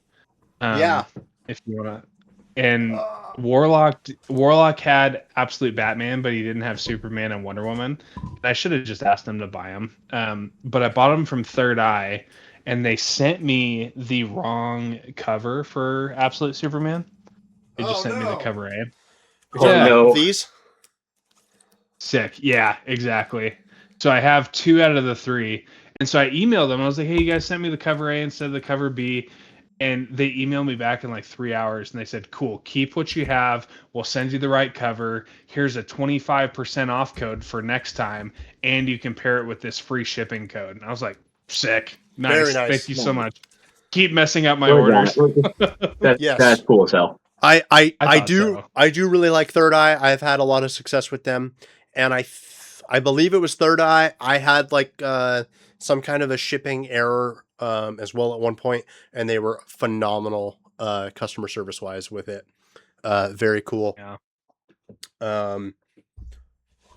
If you want to. And Warlock had Absolute Batman, but he didn't have Superman and Wonder Woman. I should have just asked them to buy them. But I bought them from Third Eye, and they sent me the wrong cover for Absolute Superman. They just sent me the cover A. No. These? Sick. Yeah, exactly. So I have 2 out of the 3. And so I emailed them. I was like, hey, you guys sent me the cover A instead of the cover B. And they emailed me back in like 3 hours and they said, cool, keep what you have. We'll send you the right cover. Here's a 25% off code for next time. And you can pair it with this free shipping code. And I was like, sick. Very Nice. nice. Thank you so much. Keep messing up my Love orders. that. Yes. That's cool as hell. I thought do so. I do really like Third Eye. I've had a lot of success with them, and I believe it was Third Eye. I had like some kind of a shipping error as well at one point, and they were phenomenal customer service wise with it. Very cool. Yeah.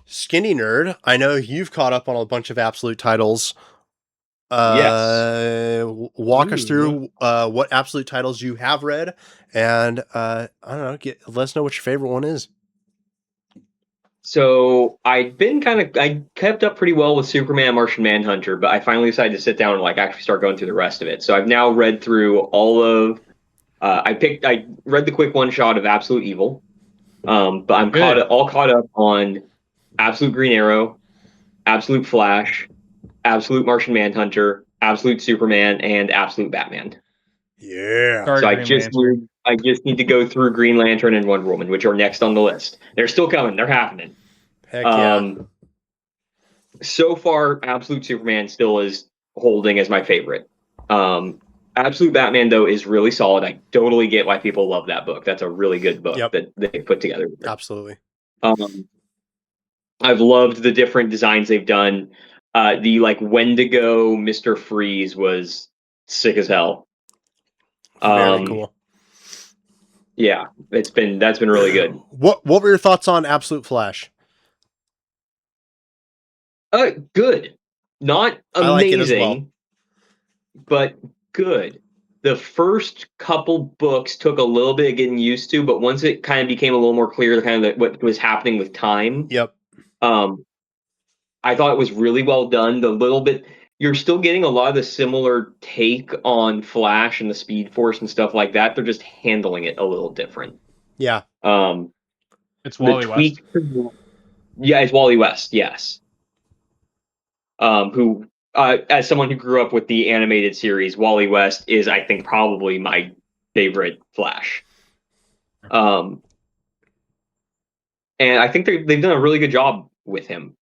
Skinny Nerd, I know you've caught up on a bunch of Absolute titles. Yes. Walk us Ooh. through what Absolute titles you have read, and I don't know, let us know what your favorite one is. So I kept up pretty well with Superman, Martian Manhunter, but I finally decided to sit down and like actually start going through the rest of it. So I've now read through all of. I read the quick one shot of Absolute Evil, but I'm Good. all caught up on Absolute Green Arrow, Absolute Flash, Absolute Martian Manhunter, Absolute Superman, and Absolute Batman. Yeah. Sorry, So Green Lantern. I just need to go through Green Lantern and Wonder Woman, which are next on the list. They're still coming. They're happening. Heck yeah. So far, Absolute Superman still is holding as my favorite. Absolute Batman, though, is really solid. I totally get why people love that book. That's a really good book that they put together. Absolutely. I've loved the different designs they've done. The like Wendigo Mr. Freeze was sick as hell. Very cool. Yeah, that's been really good. What were your thoughts on Absolute Flash? Good. Not amazing, I like it as well. but good. The first couple books took a little bit of getting used to, but once it kind of became a little more clear, kind of what was happening with time. Yep. I thought it was really well done. The little bit you're still getting a lot of the similar take on Flash and the Speed Force and stuff like that. They're just handling it a little different. Yeah. It's Wally West. Yeah, it's Wally West. Yes. Who, as someone who grew up with the animated series, Wally West is, I think, probably my favorite Flash. And I think they've done a really good job with him.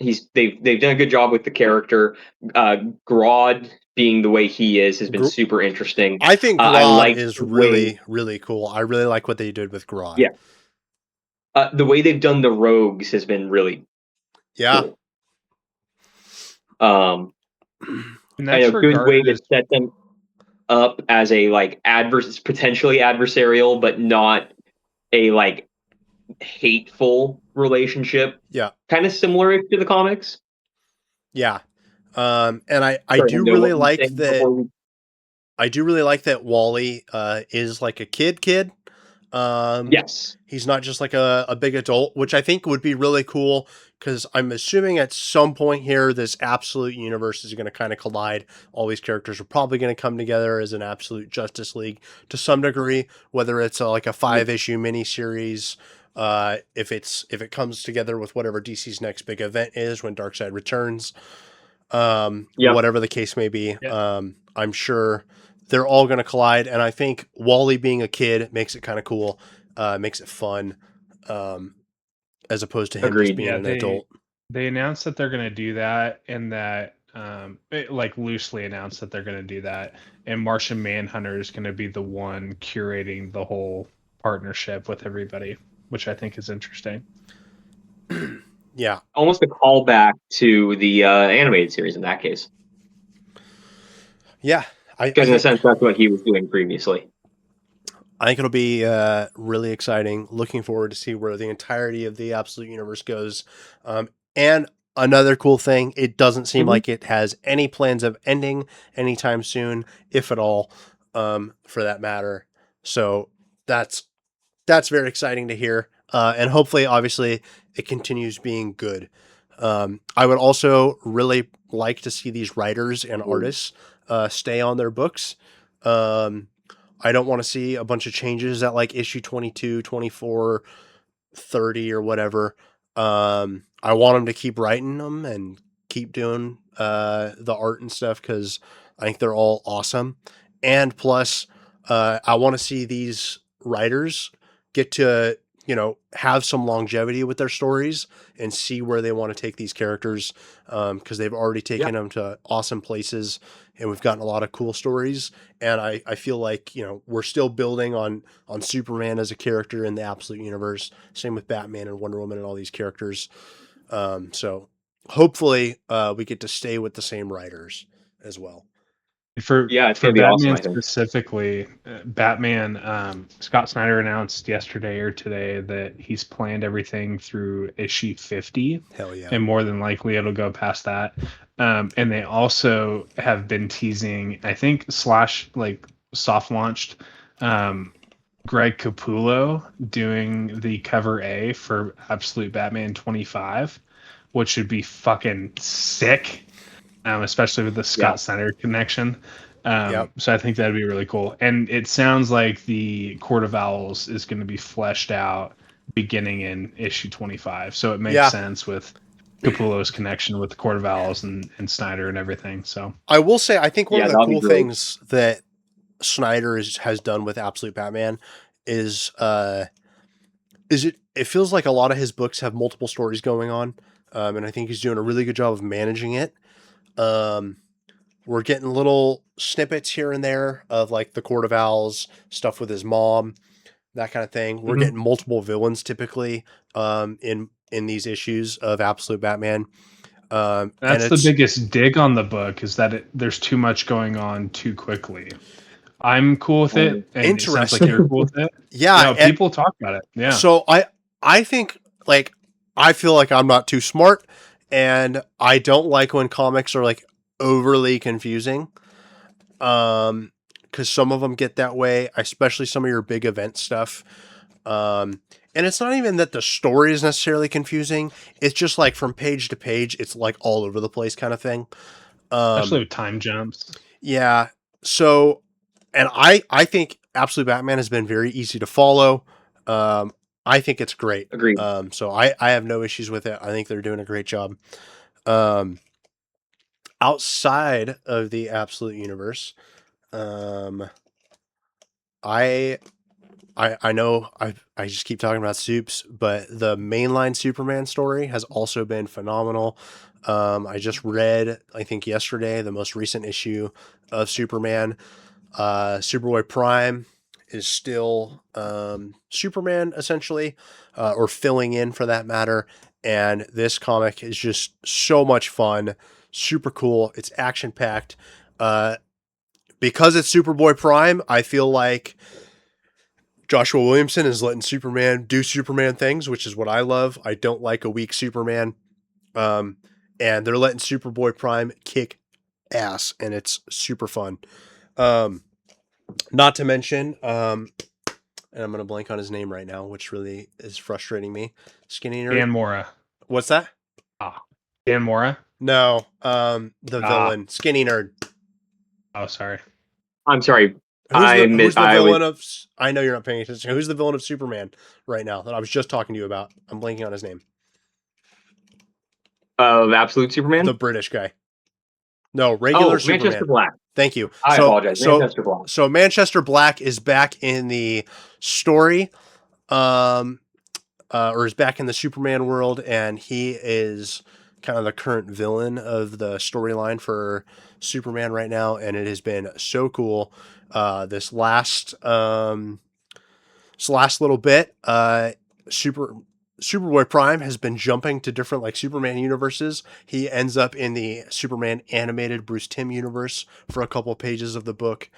They've done a good job with the character. Grodd being the way he is has been super interesting. I think Grodd is really, really cool. I really like what they did with Grodd. Yeah. The way they've done the rogues has been really cool. And that's a good way to set them up as a like potentially adversarial, but not a like hateful relationship. Yeah. Kind of similar to the comics. Yeah. And I do really like that. I do really like that Wally is like a kid. Yes. He's not just like a big adult, which I think would be really cool because I'm assuming at some point here, this Absolute universe is going to kind of collide. All these characters are probably going to come together as an Absolute Justice League to some degree, whether it's like a 5-issue miniseries. If it comes together with whatever DC's next big event is when Darkseid returns, whatever the case may be, I'm sure they're all going to collide. And I think Wally being a kid makes it kind of cool, makes it fun, as opposed to him just being an adult. They announced that they're going to do that, and that like loosely announced that they're going to do that, and Martian Manhunter is going to be the one curating the whole partnership with everybody, which I think is interesting. Yeah, almost a callback to the animated series in that case. Yeah, because in a sense that's what he was doing previously. I think it'll be really exciting. Looking forward to see where the entirety of the Absolute Universe goes. And another cool thing, it doesn't seem like it has any plans of ending anytime soon, if at all, for that matter. So that's very exciting to hear. And hopefully, obviously, it continues being good. I would also really like to see these writers and artists stay on their books. I don't want to see a bunch of changes at like issue 22, 24, 30 or whatever. I want them to keep writing them and keep doing the art and stuff, because I think they're all awesome. And plus, I want to see these writers get to, have some longevity with their stories and see where they want to take these characters, because they've already taken them to awesome places, and we've gotten a lot of cool stories. And I feel like, we're still building on Superman as a character in the Absolute Universe. Same with Batman and Wonder Woman and all these characters. So hopefully we get to stay with the same writers as well. For it's gonna be Batman awesome, I think. specifically, Batman, Scott Snyder announced yesterday or today that he's planned everything through issue 50. Hell yeah. And more than likely it'll go past that. And they also have been teasing, I think, soft launched Greg Capullo doing the cover A for Absolute Batman 25, which should be fucking sick. Especially with the Scott Snyder connection. So I think that'd be really cool. And it sounds like the Court of Owls is going to be fleshed out beginning in issue 25. So it makes sense with Capullo's connection with the Court of Owls and Snyder and everything. So I will say, I think one of the cool things that Snyder has done with Absolute Batman is it feels like a lot of his books have multiple stories going on. And I think he's doing a really good job of managing it. We're getting little snippets here and there of like the Court of Owls stuff with his mom, that kind of thing. We're getting multiple villains typically in these issues of Absolute Batman. That's the biggest dig on the book, is that there's too much going on too quickly. I'm cool with it, and it sounds like you're cool with it. Yeah, people talk about it. Yeah. So I think, like, I feel like I'm not too smart, and I don't like when comics are like overly confusing. Because some of them get that way, especially some of your big event stuff. And it's not even that the story is necessarily confusing. It's just like from page to page, it's like all over the place kind of thing. Especially with time jumps. Yeah. So, and I think Absolute Batman has been very easy to follow. I think it's great. Agreed. So I have no issues with it. I think they're doing a great job. Outside of the Absolute Universe, I know I just keep talking about Supes, but the mainline Superman story has also been phenomenal. I just read, I think yesterday, the most recent issue of Superman. Superboy Prime is still Superman, essentially, or filling in for that matter. And this comic is just so much fun, super cool. It's action packed. Because it's Superboy Prime, I feel like Joshua Williamson is letting Superman do Superman things, which is what I love. I don't like a weak Superman. And they're letting Superboy Prime kick ass, and it's super fun. Not to mention, and I'm going to blank on his name right now, which really is frustrating me. Skinny Nerd. Dan Mora. What's that? Dan Mora? No, the villain. Skinny Nerd. Oh, sorry. I'm sorry. Who's the villain of... I know you're not paying attention. Who's the villain of Superman right now that I was just talking to you about? I'm blanking on his name. Of Absolute Superman? The British guy. No, regular Superman. Manchester Black. Thank you. I apologize. Manchester Black. So Manchester Black is back in the story, or is back in the Superman world, and he is kind of the current villain of the storyline for Superman right now, and it has been so cool. This last little bit, Superboy Prime has been jumping to different like Superman universes. He ends up in the Superman animated Bruce Timm universe for a couple of pages of the book.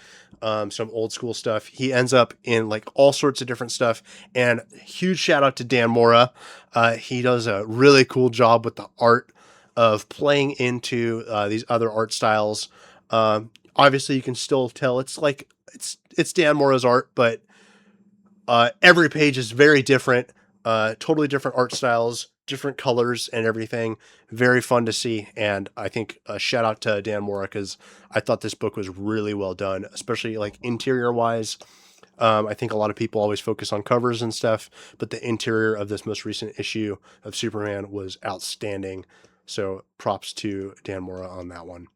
Some old school stuff. He ends up in like all sorts of different stuff. And huge shout out to Dan Mora. He does a really cool job with the art of playing into these other art styles. Obviously you can still tell it's Dan Mora's art, but every page is very different. Totally different art styles, different colors and everything. Very fun to see. And I think a shout out to Dan Mora, because I thought this book was really well done, especially like interior wise. I think a lot of people always focus on covers and stuff, but the interior of this most recent issue of Superman was outstanding. So props to Dan Mora on that one.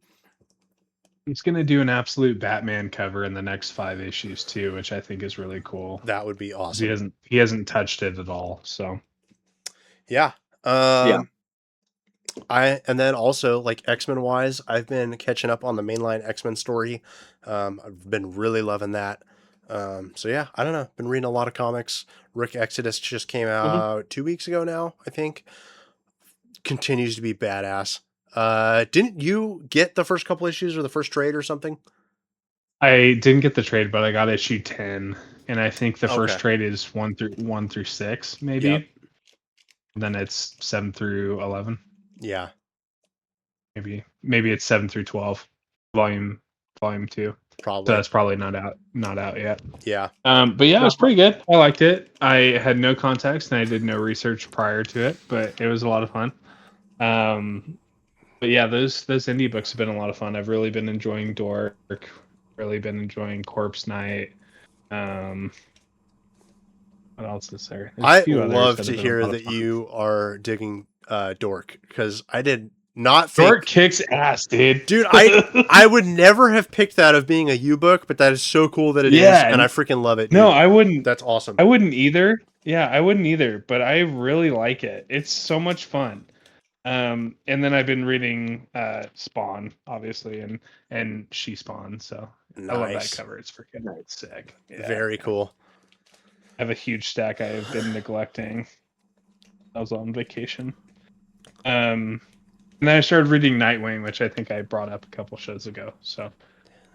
He's going to do an absolute Batman cover in the next 5 issues too, which I think is really cool. That would be awesome. He hasn't touched it at all. So yeah. Yeah. And then also like X-Men wise, I've been catching up on the mainline X-Men story. I've been really loving that. So yeah, I don't know. Been reading a lot of comics. Rick Exodus just came out 2 weeks ago now, I think. Continues to be badass. Didn't you get the first couple issues or the first trade or something? I didn't get the trade, but I got issue 10, and I think the first Okay. trade is 1 through 6, maybe. Yep. Then it's 7 through 11. Yeah. Maybe it's 7 through 12, volume 2. So Probably. that's probably not out yet. Yeah. But yeah, it was pretty good. I liked it. I had no context and I did no research prior to it, but it was a lot of fun. But yeah, those indie books have been a lot of fun. I've really been enjoying Dork. Really been enjoying Corpse Night. What else is there? There's a I few others love that to have been a hear lot of that fun. you are digging Dork because I did not think Dork kicks ass, dude. Dude, I would never have picked that of being a U book, but that is so cool that it is, Yeah, and I freaking love it. Dude. No, I wouldn't. That's awesome. I wouldn't either. Yeah, I wouldn't either, but I really like it. It's so much fun. And then I've been reading Spawn, obviously, and She Spawn, so I love that cover. It's freaking sick. Yeah. Very cool. I have a huge stack I have been neglecting. I was on vacation. And then I started reading Nightwing, which I think I brought up a couple shows ago. So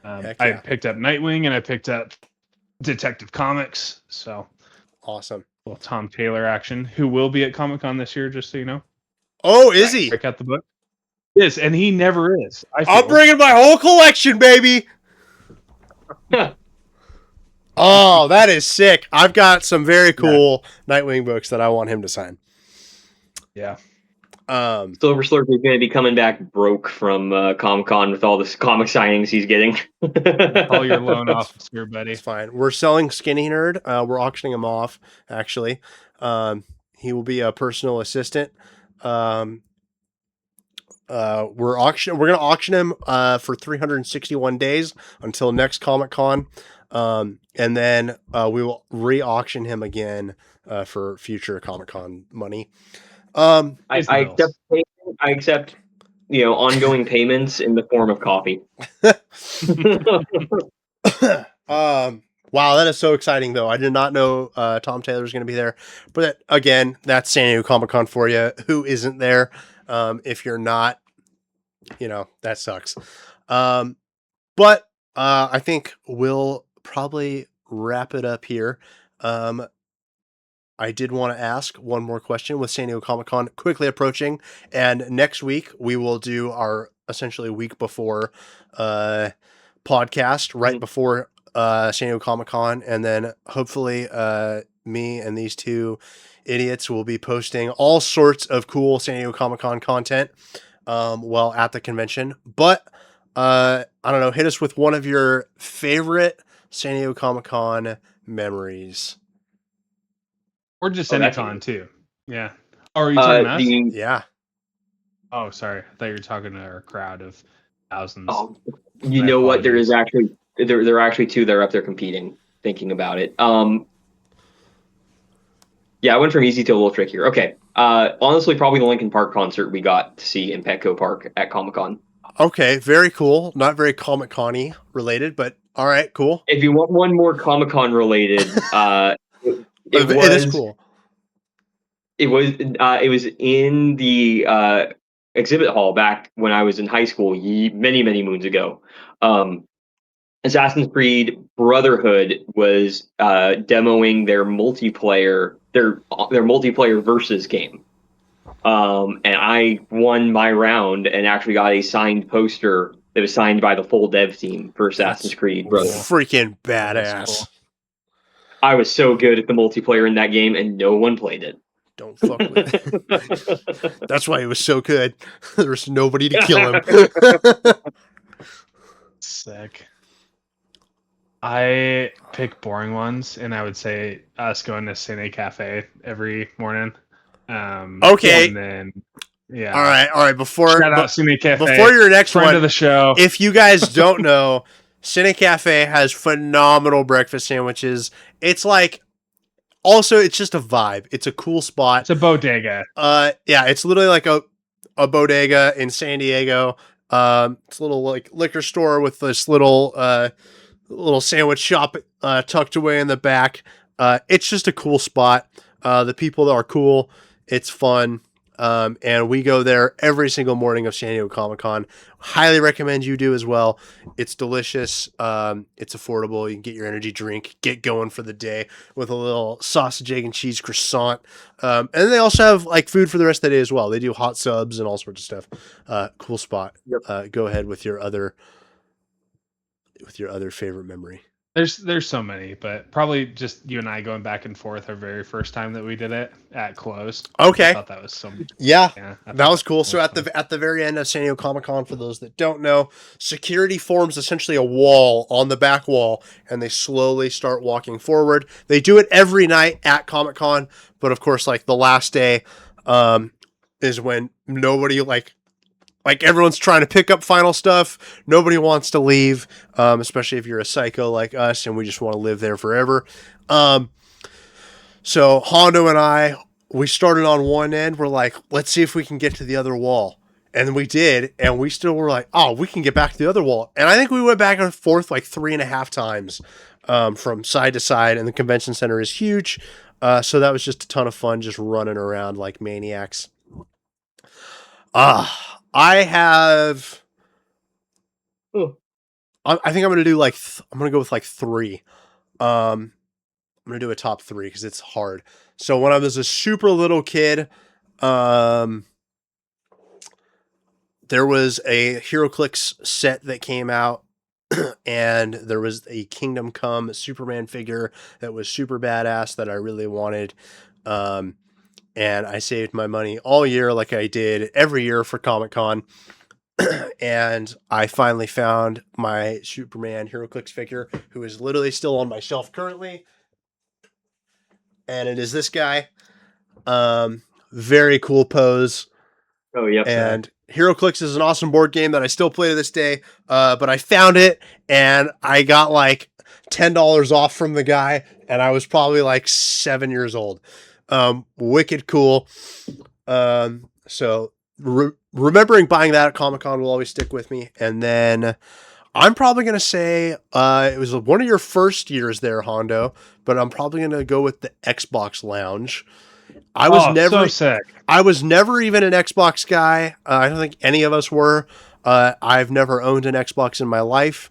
I picked up Nightwing and I picked up Detective Comics. So awesome. Well, Tom Taylor action, who will be at Comic-Con this year, just so you know. Oh, is he? Break out the book. Yes, and he never is. I'm bringing my whole collection, baby. Oh, that is sick. I've got some very cool Nightwing books that I want him to sign. Yeah. Silver Slurpee is going to be coming back broke from Comic-Con with all the comic signings he's getting. Call your loan officer, buddy. It's fine. We're selling Skinny Nerd. We're auctioning him off, actually. He will be a personal assistant. We're going to auction him for 361 days until next Comic-Con. And then we will re-auction him again for future Comic-Con money. I accept ongoing payments in the form of coffee. Wow, that is so exciting though. I did not know Tom Taylor was going to be there. But again, that's San Diego Comic-Con for you. Who isn't there? If you're not, that sucks. But I think we'll probably wrap it up here. I did want to ask one more question with San Diego Comic-Con quickly approaching. And next week, we will do our essentially week before podcast, right before San Diego Comic-Con. And then hopefully me and these two idiots will be posting all sorts of cool San Diego Comic-Con content while at the convention. But I don't know, hit us with one of your favorite San Diego Comic-Con memories. Or just any con too. Yeah. Oh, are you talking us? Yeah. Oh, sorry. I thought you were talking to our crowd of thousands. Oh, you know what? There are actually two that are up there competing. Thinking about it. Yeah, I went from easy to a little trickier. Okay. Honestly, probably the Linkin Park concert we got to see in Petco Park at Comic-Con. Okay, very cool. Not very Comic-Con-y related, but all right, cool. If you want one more Comic-Con related, it is cool. It was in the exhibit hall back when I was in high school, many moons ago. Assassin's Creed Brotherhood was demoing their multiplayer versus game, and I won my round and actually got a signed poster that was signed by the full dev team for Assassin's Creed Brotherhood. Freaking badass! Cool. I was so good at the multiplayer in that game, and no one played it. Don't fuck with it. That's why it was so good. There was nobody to kill him. Sick. I pick boring ones, and I would say us going to Cine Cafe every morning. Okay. And then Yeah. All right. Shout out Cine Cafe. Before your next friend one of the show. if you guys don't know, Cine Cafe has phenomenal breakfast sandwiches. It's like also it's just a vibe. It's a cool spot. It's a bodega. Yeah, it's literally like a bodega in San Diego. It's a little like liquor store with this little sandwich shop tucked away in the back. It's just a cool spot. The people are cool. It's fun. And we go there every single morning of San Diego Comic-Con. Highly recommend you do as well. It's delicious. It's affordable. You can get your energy drink, get going for the day with a little sausage, egg, and cheese croissant. And then they also have like food for the rest of the day as well. They do hot subs and all sorts of stuff. Cool spot. Yep. Go ahead with your other favorite memory. There's so many, but probably just you and I going back and forth our very first time that we did it at closed. Okay. I thought that was so much. Yeah, Yeah, that was cool. So fun. at the very end of San Diego Comic-Con, for those that don't know, security forms essentially a wall on the back wall, and they slowly start walking forward. They do it every night at Comic-Con, but of course, like the last day, is when nobody like everyone's trying to pick up final stuff. Nobody wants to leave, especially if you're a psycho like us, and we just want to live there forever. So Hondo and I, we started on one end. We're like, let's see if we can get to the other wall. And we did. And we still were like, oh, we can get back to the other wall. And I think we went back and forth like 3.5 times from side to side. And the convention center is huge. So that was just a ton of fun, just running around like maniacs. I have... I think I'm going to do like... I'm going to go with like 3. I'm going to do a top 3 because it's hard. So when I was a super little kid, there was a HeroClix set that came out, and there was a Kingdom Come Superman figure that was super badass that I really wanted. And I saved my money all year like I did every year for Comic-Con. And I finally found my Superman HeroClix figure, who is literally still on my shelf currently. And it is this guy. Very cool pose. Oh, yep. And HeroClix is an awesome board game that I still play to this day. But I found it and I got like $10 off from the guy, and I was probably like 7 years old. Wicked cool. So remembering buying that at Comic-Con will always stick with me. And then I'm probably going to say it was one of your first years there, Hondo, but I'm probably going to go with the Xbox Lounge. I was never even an Xbox guy. I don't think any of us were. I've never owned an Xbox in my life,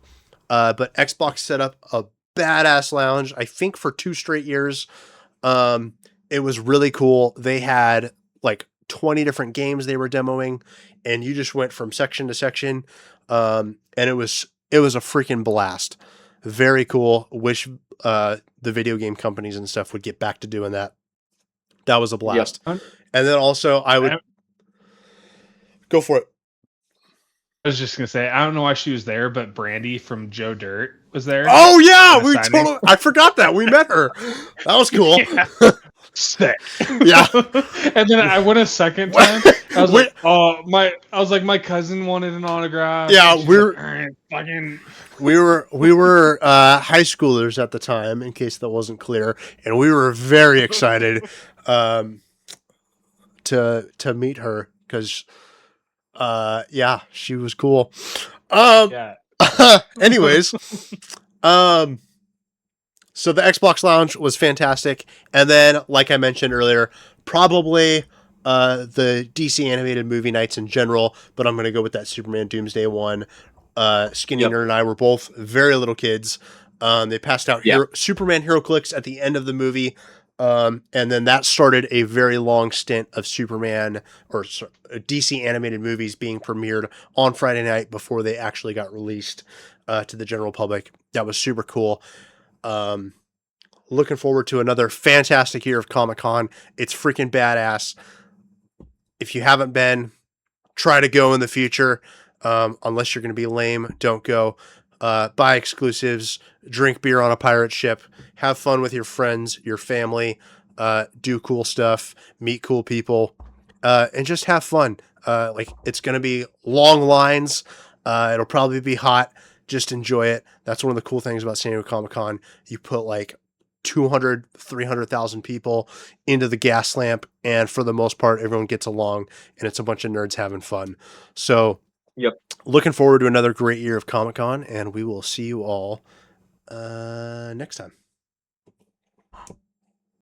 but Xbox set up a badass lounge, I think for 2 straight years. It was really cool. They had like 20 different games they were demoing, and you just went from section to section. And it was a freaking blast. Very cool. Wish the video game companies and stuff would get back to doing that. That was a blast. Yep. And then also I would go for it. I was just gonna say, I don't know why she was there, but Brandy from Joe Dirt was there. Oh yeah, I forgot that we met her. That was cool. Yeah. Sick. Yeah. And then I went a second time. I was like, my cousin wanted an autograph. Yeah, we were high schoolers at the time, in case that wasn't clear, and we were very excited to meet her because she was cool. Anyways, so the Xbox Lounge was fantastic. And then, like I mentioned earlier, probably the DC animated movie nights in general, but I'm going to go with that Superman Doomsday one. Skinny Nerd and I were both very little kids. They passed out Superman HeroClix at the end of the movie. And then that started a very long stint of Superman or DC animated movies being premiered on Friday night before they actually got released to the general public. That was super cool. Looking forward to another fantastic year of Comic-Con. It's freaking badass. If you haven't been, try to go in the future. Unless you're going to be lame, don't go. Buy exclusives, drink beer on a pirate ship, have fun with your friends, your family, do cool stuff, meet cool people. and just have fun. Like it's going to be long lines. It'll probably be hot. Just enjoy it. That's one of the cool things about San Diego Comic-Con. You put like 200, 300,000 people into the gas lamp, and for the most part, everyone gets along, and it's a bunch of nerds having fun. So, Yep. looking forward to another great year of Comic-Con, and we will see you all next time.